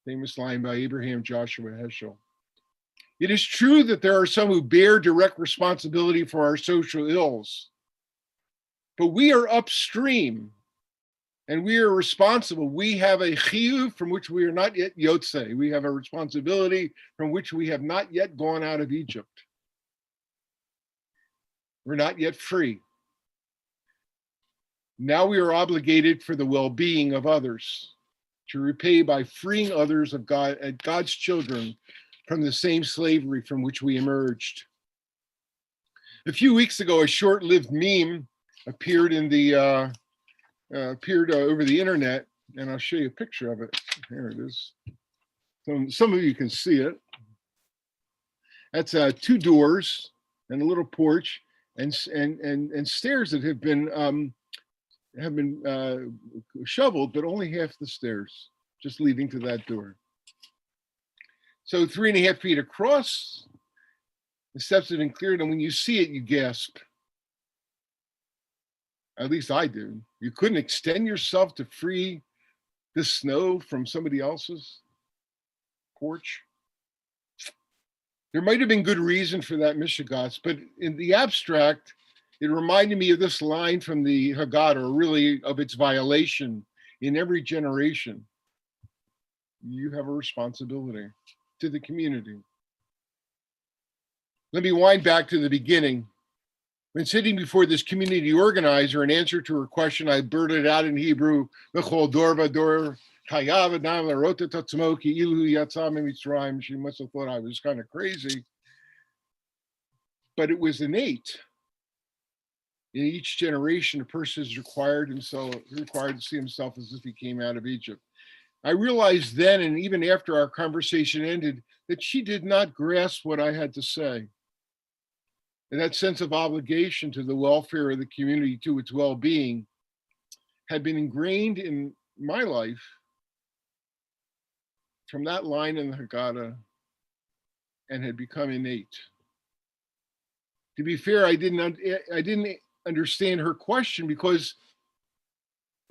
Famous line by Abraham Joshua Heschel. It is true that there are some who bear direct responsibility for our social ills, but we are upstream and we are responsible. We have a chiyuv from which we are not yet yotze. We have a responsibility from which we have not yet gone out of Egypt. We're not yet free. Now we are obligated for the well-being of others, to repay by freeing others of God's children from the same slavery from which we emerged. A few weeks ago, a short-lived meme appeared over the internet, and I'll show you a picture of it. Here it is. Some of you can see it. That's 2 doors and a little porch and stairs that have been shoveled, but only half the stairs just leading to that door. So 3.5 feet across, the steps have been cleared, and when you see it, you gasp. At least I do. You couldn't extend yourself to free this snow from somebody else's porch. There might have been good reason for that mishigas, but in the abstract, it reminded me of this line from the Haggadah, or really of its violation in every generation. You have a responsibility to the community. Let me wind back to the beginning. When sitting before this community organizer, in answer to her question, I blurted out in Hebrew, "B'chol dor v'dor chayav adam larot et atzmo ki ilu yatzah miMitzrayim." She must have thought I was kind of crazy, but it was innate. In each generation, a person is required to see himself as if he came out of Egypt. I realized then, and even after our conversation ended, that she did not grasp what I had to say. And that sense of obligation to the welfare of the community, to its well-being, had been ingrained in my life from that line in the Haggadah and had become innate. To be fair, I didn't understand her question because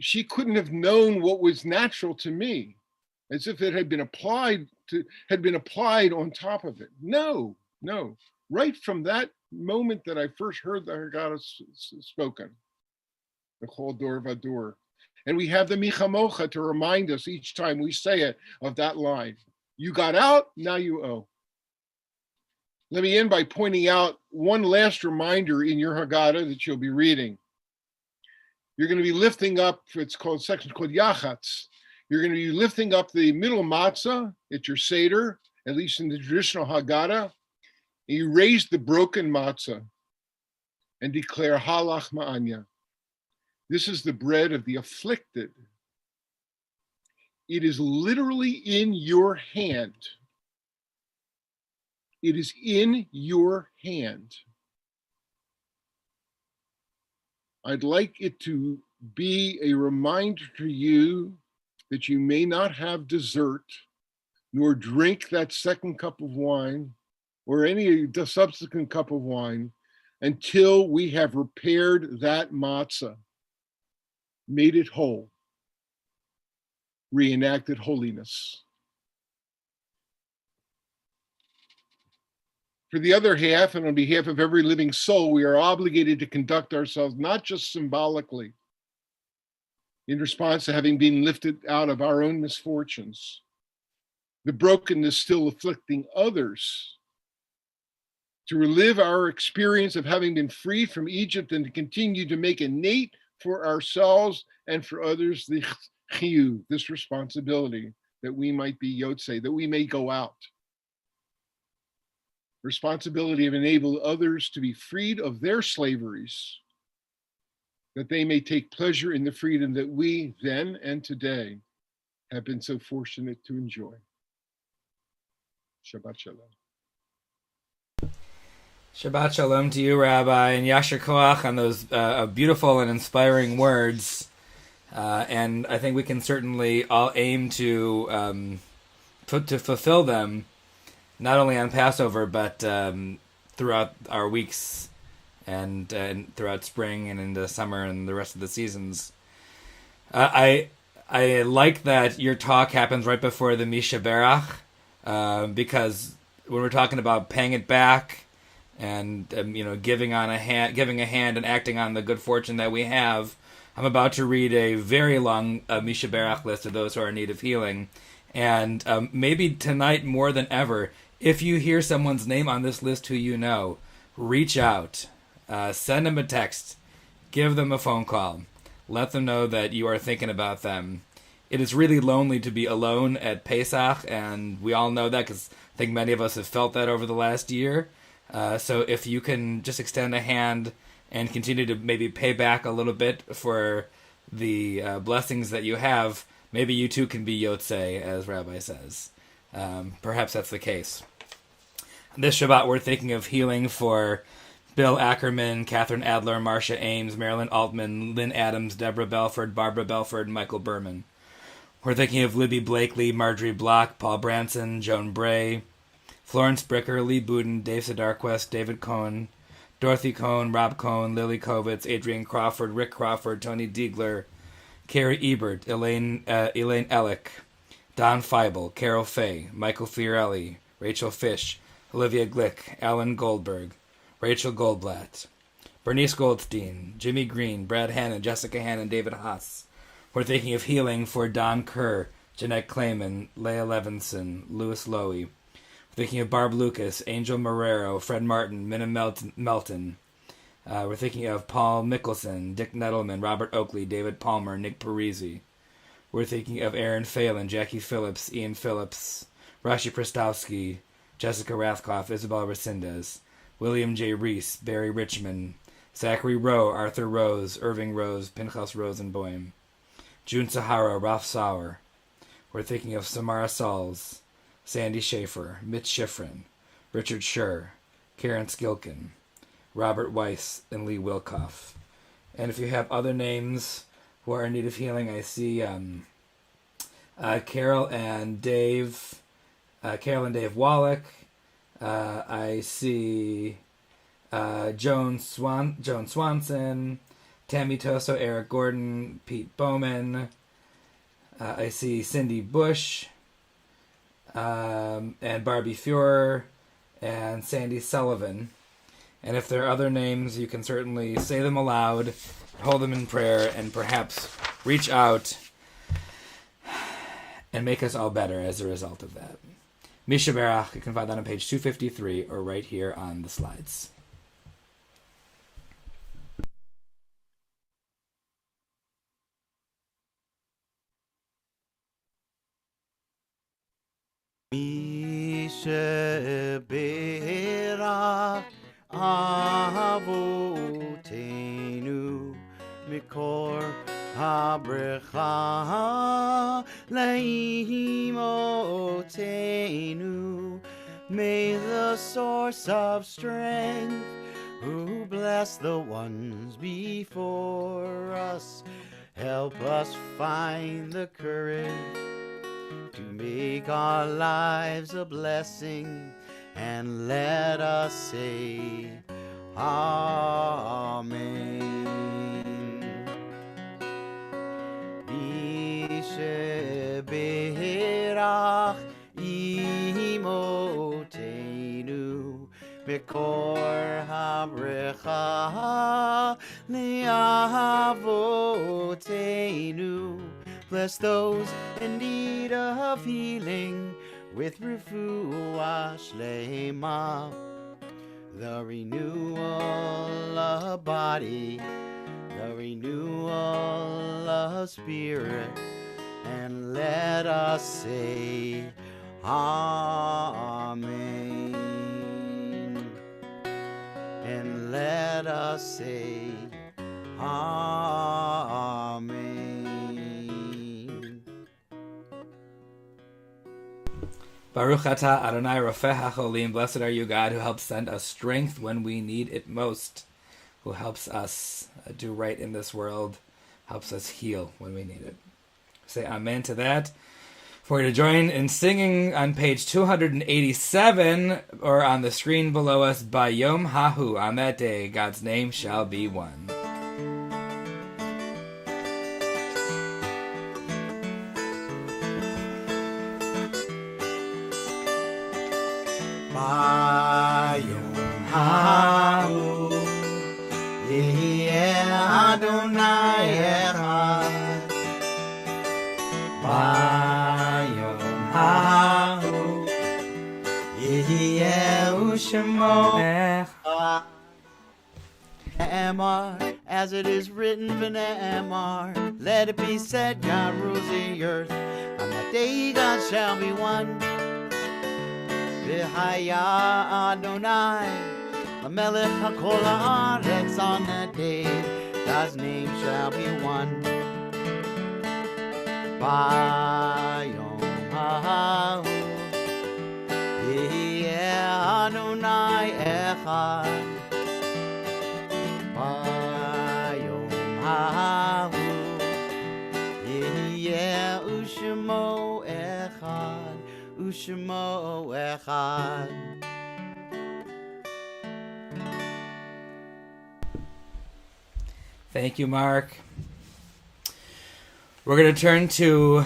she couldn't have known what was natural to me, as if it had been applied on top of it. No. Right from that moment that I first heard the Haggadah spoken, the Chol Dor Vador, and we have the Michamocha to remind us each time we say it of that line. You got out, now you owe. Let me end by pointing out one last reminder in your Haggadah that you'll be reading. You're going to be lifting up, section called Yachatz. You're going to be lifting up the middle matzah at your Seder, at least in the traditional Haggadah. And you raise the broken matzah and declare halach ma'anya. This is the bread of the afflicted. It is literally in your hand. It is in your hand. I'd like it to be a reminder to you that you may not have dessert, nor drink that second cup of wine, or any subsequent cup of wine, until we have repaired that matzah, made it whole, reenacted holiness. For the other half, and on behalf of every living soul, we are obligated to conduct ourselves not just symbolically, in response to having been lifted out of our own misfortunes, the brokenness still afflicting others, to relive our experience of having been freed from Egypt and to continue to make innate for ourselves and for others the chiyuv, this responsibility that we might be Yotzei, that we may go out. Responsibility of enable others to be freed of their slaveries, that they may take pleasure in the freedom that we then and today have been so fortunate to enjoy. Shabbat Shalom. Shabbat Shalom to you, Rabbi, and Yasher Koach on those beautiful and inspiring words. And I think we can certainly all aim to fulfill them, not only on Passover, but throughout our weeks and throughout spring and into summer and the rest of the seasons. I like that your talk happens right before the Misha Berach, because when we're talking about paying it back and giving a hand and acting on the good fortune that we have, I'm about to read a very long Misha Berach list of those who are in need of healing, and maybe tonight more than ever, if you hear someone's name on this list who you know, reach out, send them a text, give them a phone call, let them know that you are thinking about them. It is really lonely to be alone at Pesach, and we all know that because I think many of us have felt that over the last year. So if you can just extend a hand and continue to maybe pay back a little bit for the blessings that you have, maybe you too can be Yotzei, as Rabbi says. Perhaps that's the case. This Shabbat, we're thinking of healing for Bill Ackerman, Catherine Adler, Marcia Ames, Marilyn Altman, Lynn Adams, Deborah Belford, Barbara Belford, and Michael Berman. We're thinking of Libby Blakely, Marjorie Block, Paul Branson, Joan Bray, Florence Bricker, Lee Budin, Dave Sedarquist, David Cohn, Dorothy Cohn, Rob Cohn, Lily Kovitz, Adrian Crawford, Rick Crawford, Tony Diegler, Carrie Ebert, Elaine Ellick, Don Feibel, Carol Fay, Michael Fiorelli, Rachel Fish, Olivia Glick, Alan Goldberg, Rachel Goldblatt, Bernice Goldstein, Jimmy Green, Brad Hannon, Jessica Hannon, David Haas. We're thinking of healing for Don Kerr, Jeanette Clayman, Leah Levinson, Louis Lowy. We're thinking of Barb Lucas, Angel Marrero, Fred Martin, Minna Melton. We're thinking of Paul Mickelson, Dick Nettleman, Robert Oakley, David Palmer, Nick Parisi. We're thinking of Aaron Phelan, Jackie Phillips, Ian Phillips, Rashi Prestowski, Jessica Rathkoff, Isabel Resendez, William J. Reese, Barry Richmond, Zachary Rowe, Arthur Rose, Irving Rose, Pinchas Rosenboim, June Sahara, Ralph Sauer. We're thinking of Samara Sauls, Sandy Schaefer, Mitch Schifrin, Richard Scher, Karen Skilkin, Robert Weiss, and Lee Wilkoff. And if you have other names who are in need of healing, I see Carol and Dave Wallach. I see Joan Swanson, Tammy Toso, Eric Gordon, Pete Bowman. I see Cindy Bush, and Barbie Fuhrer, and Sandy Sullivan. And if there are other names, you can certainly say them aloud, hold them in prayer, and perhaps reach out and make us all better as a result of that. Misha Berach, you can find that on page 253 or right here on the slides. Misha Berach Avotenu Mikor HaBrecha Leimotenu. May the source of strength, who bless the ones before us, help us find the courage to make our lives a blessing, and let us say Amen. Mishe Berach Imotenu Mikor HaBrecha Le'avotenu. Bless those in need of healing with refuah shlema, the renewal of body, the renewal of spirit, and let us say Amen. And let us say Amen. Baruch atah Adonai Rofeh HaCholim. Blessed are you, God, who helps send us strength when we need it most, who helps us do right in this world, helps us heal when we need it. Say amen to that. For you to join in singing on page 287, or on the screen below us, Bayom Hahu, on that day, God's name shall be one. Bayom Hahu, Yehieh Adonai Echad. Bayom Hahu, Yehieh Shemo Echad. Amar, as it is written, V'ne'emar, let it be said, God rules the earth. On that day, God shall be one. V'haya Adonai, Melech HaKol Haaretz. On that day, God's name shall be one. Bayom Hahu, Yehieh Adonai Echad. Bayom Hahu, Yehieh U'Shemo Echad, U'Shemo Echad. Thank you, Mark. We're going to turn to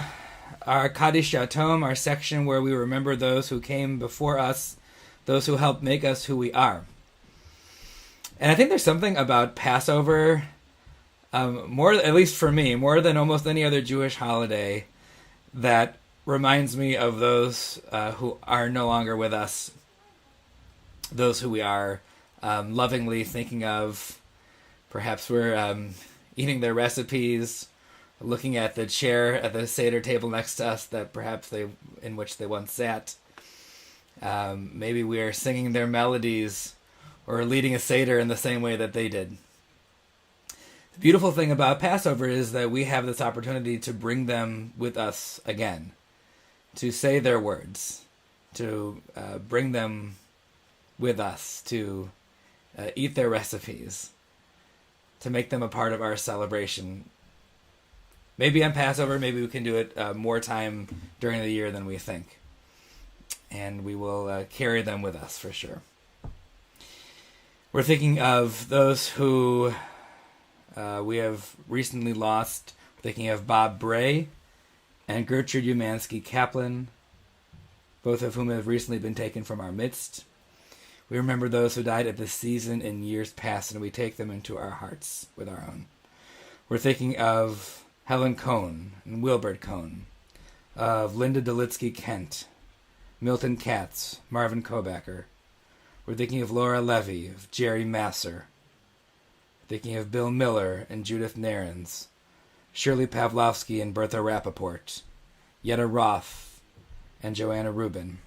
our Kaddish Yatom, our section where we remember those who came before us, those who helped make us who we are. And I think there's something about Passover, more, at least for me, more than almost any other Jewish holiday, that reminds me of those who are no longer with us, those who we are lovingly thinking of. Perhaps we're eating their recipes, looking at the chair at the Seder table next to us that perhaps in which they once sat. Maybe we are singing their melodies or leading a Seder in the same way that they did. The beautiful thing about Passover is that we have this opportunity to bring them with us again, to say their words, to bring them with us, to eat their recipes, to make them a part of our celebration. Maybe on Passover, maybe we can do it more time during the year than we think. And we will carry them with us for sure. We're thinking of those who we have recently lost. We're thinking of Bob Bray and Gertrude Umansky Kaplan, both of whom have recently been taken from our midst. We remember those who died at this season in years past, and we take them into our hearts with our own. We're thinking of Helen Cohn and Wilbert Cohn, of Linda Dolitsky Kent, Milton Katz, Marvin Kobacker. We're thinking of Laura Levy, of Jerry Masser. Thinking of Bill Miller and Judith Narens, Shirley Pavlovsky and Bertha Rappaport, Yetta Roth and Joanna Rubin.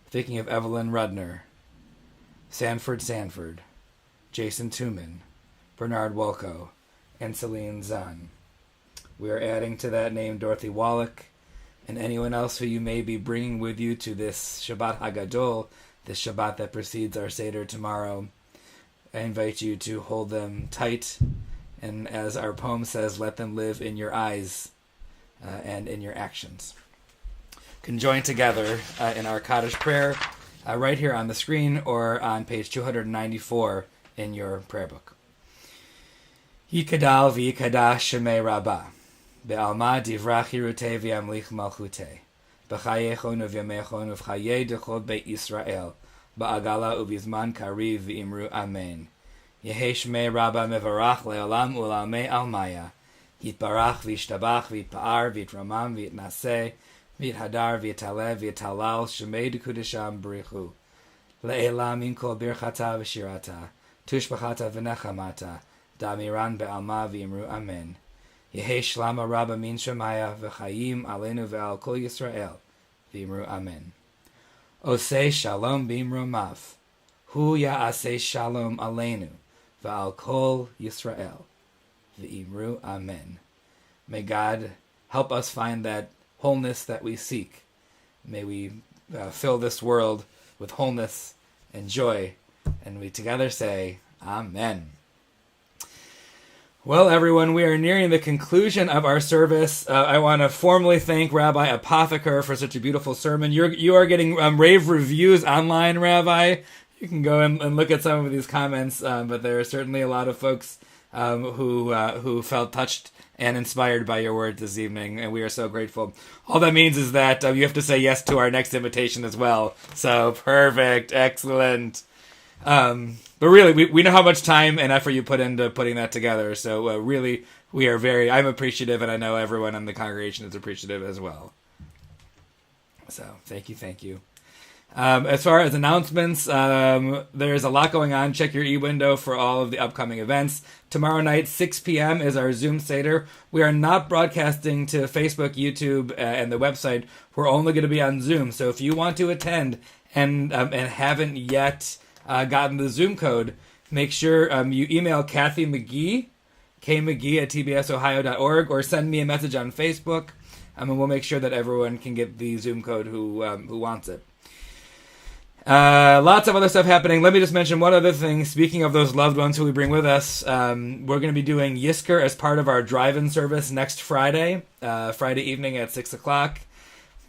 Thinking of Evelyn Rudner, Sanford, Jason Tooman, Bernard Wolko, and Celine Zahn. We are adding to that name Dorothy Wallach and anyone else who you may be bringing with you to this Shabbat HaGadol, this Shabbat that precedes our Seder tomorrow. I invite you to hold them tight, and as our poem says, let them live in your eyes and in your actions. You can join together in our Kaddish prayer right here on the screen or on page 294 in your prayer book. Yikadal v'yikadash shemei rabbah, be'alma divrach hirutei v'yamlich malchutei, b'chayechon u'vyamechon u'v'chayei dechol beit Yisrael, ba'agala u'bizman kariv v'imru amen. Yehi shmei rabbah mevarach le'olam u'lamei almaya, yitbarach v'yishtabach v'yitpa'ar v'yitramam v'yitnaseh, v'yithadar v'yitaleh v'yitalal shemei dekudesham b'richu, le'elam min kol birchata v'shirata, tushbachata v'nechamata, damiran be'alma v'imru amen. Yehi Shlama Rabba Min Shemaya V'Chayim Aleinu Ve'al Kol Yisrael V'Imru Amen. Osei Shalom B'Imromav Hu Ya'aseh Shalom Aleinu Ve'al Kol Yisrael V'Imru Amen. May God help us find that wholeness that we seek. May we fill this world with wholeness and joy. And we together say, Amen. Well, everyone, we are nearing the conclusion of our service. I want to formally thank Rabbi Apotheker for such a beautiful sermon. You are getting rave reviews online, Rabbi. You can go and look at some of these comments, but there are certainly a lot of folks who felt touched and inspired by your words this evening, and we are so grateful. All that means is that you have to say yes to our next invitation as well. So perfect, excellent. But really, we know how much time and effort you put into putting that together. So really, I'm appreciative, and I know everyone in the congregation is appreciative as well. So thank you. As far as announcements, there's a lot going on. Check your e-window for all of the upcoming events. Tomorrow night, 6 p.m. is our Zoom Seder. We are not broadcasting to Facebook, YouTube, and the website. We're only going to be on Zoom. So if you want to attend and haven't yet gotten the Zoom code, make sure you email Kathy McGee, kmcgee@tbsohio.org, or send me a message on Facebook, and we'll make sure that everyone can get the Zoom code who wants it. Lots of other stuff happening. Let me just mention one other thing. Speaking of those loved ones who we bring with us, we're going to be doing Yisker as part of our drive-in service next Friday evening at 6 o'clock.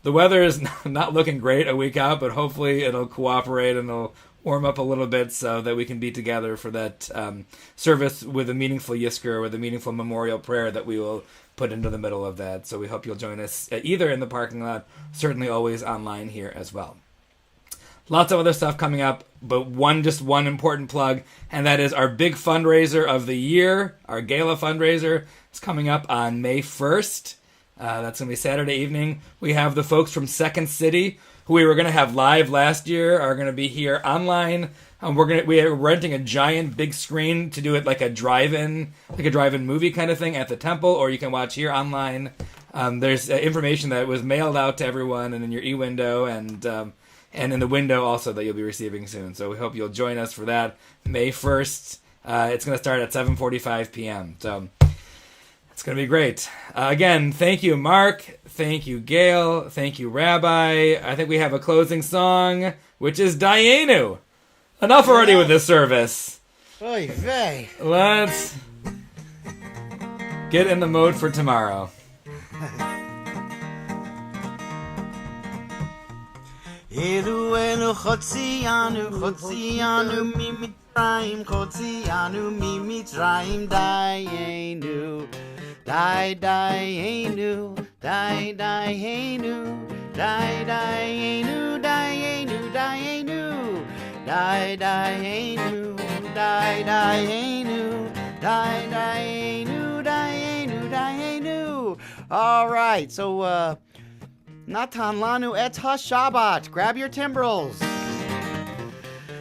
The weather is not looking great a week out, but hopefully it'll cooperate and it'll warm up a little bit so that we can be together for that service with a meaningful Yisker, with a meaningful memorial prayer that we will put into the middle of that. So we hope you'll join us either in the parking lot, certainly always online here as well. Lots of other stuff coming up, but one important plug, and that is our big fundraiser of the year, our gala fundraiser, is coming up on May 1st. That's going to be Saturday evening. We have the folks from Second City, who we were going to have live last year, are going to be here online. We're renting a giant big screen to do it like a drive-in movie kind of thing at the temple, or you can watch here online. There's information that was mailed out to everyone and in your e-window and in the window also that you'll be receiving soon. So we hope you'll join us for that May 1st. It's going to start at 7:45 p.m. So it's going to be great. Again, thank you, Mark. Thank you, Gail. Thank you, Rabbi. I think we have a closing song, which is Dayenu. Enough already with this service. Oy vey. Let's get in the mode for tomorrow. Eluenu chotzianu mimitzrayim, chotzianu mimitzrayim, dayenu, dayenu, dayenu, dayenu, dayenu, dayenu, dayenu, dayenu, dayenu. All right, so Natan lanu et ha-Shabbat. Grab your timbrels.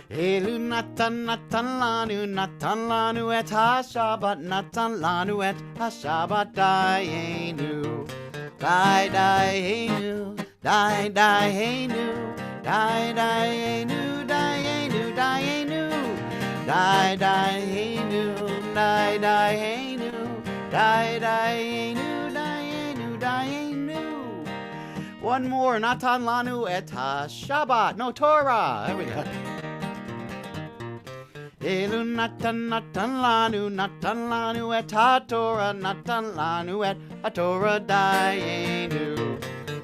Elu natan lanu et ha-Shabbat. Natan lanu et ha-Shabbat. Dayenu, dayenu, dayenu, dayenu, dayenu, dayenu, dayenu, dayenu, dayenu, dayenu, dayenu. One more, Natan lanu et ha-Shabbat. No Torah. There we go. Elu natan lanu et ha-Torah. Natan lanu et ha-Torah. Dayenu,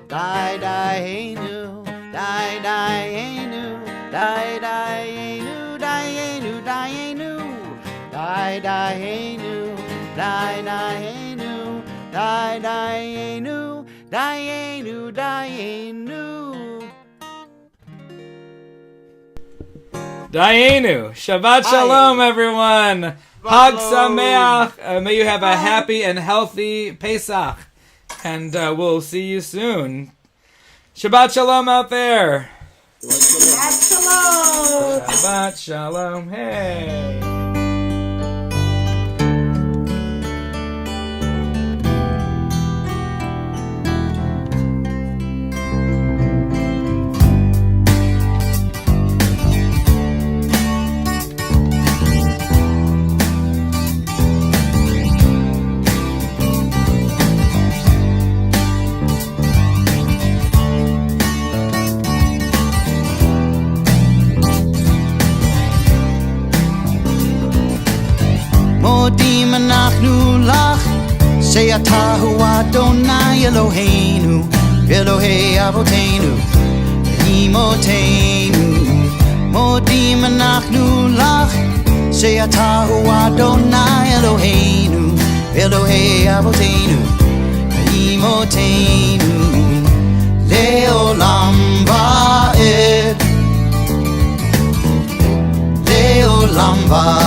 dayenu, dayenu, dayenu, dayenu, dayenu, dayenu, dayenu, dayenu, dayenu, dayenu. Dayenu. Shabbat Shalom, everyone. Hag Sameach. May you have a happy and healthy Pesach. And we'll see you soon. Shabbat Shalom out there. Shabbat Shalom. Shabbat Shalom. Hey. She'atahu Adonai Eloheinu, Elohei Avoteinu, Imotenu, Modim Anachnu Lach. She'atahu Adonai Eloheinu, Elohei Avoteinu, Imotenu, Leolam Va'ed, Leolam Va'ed.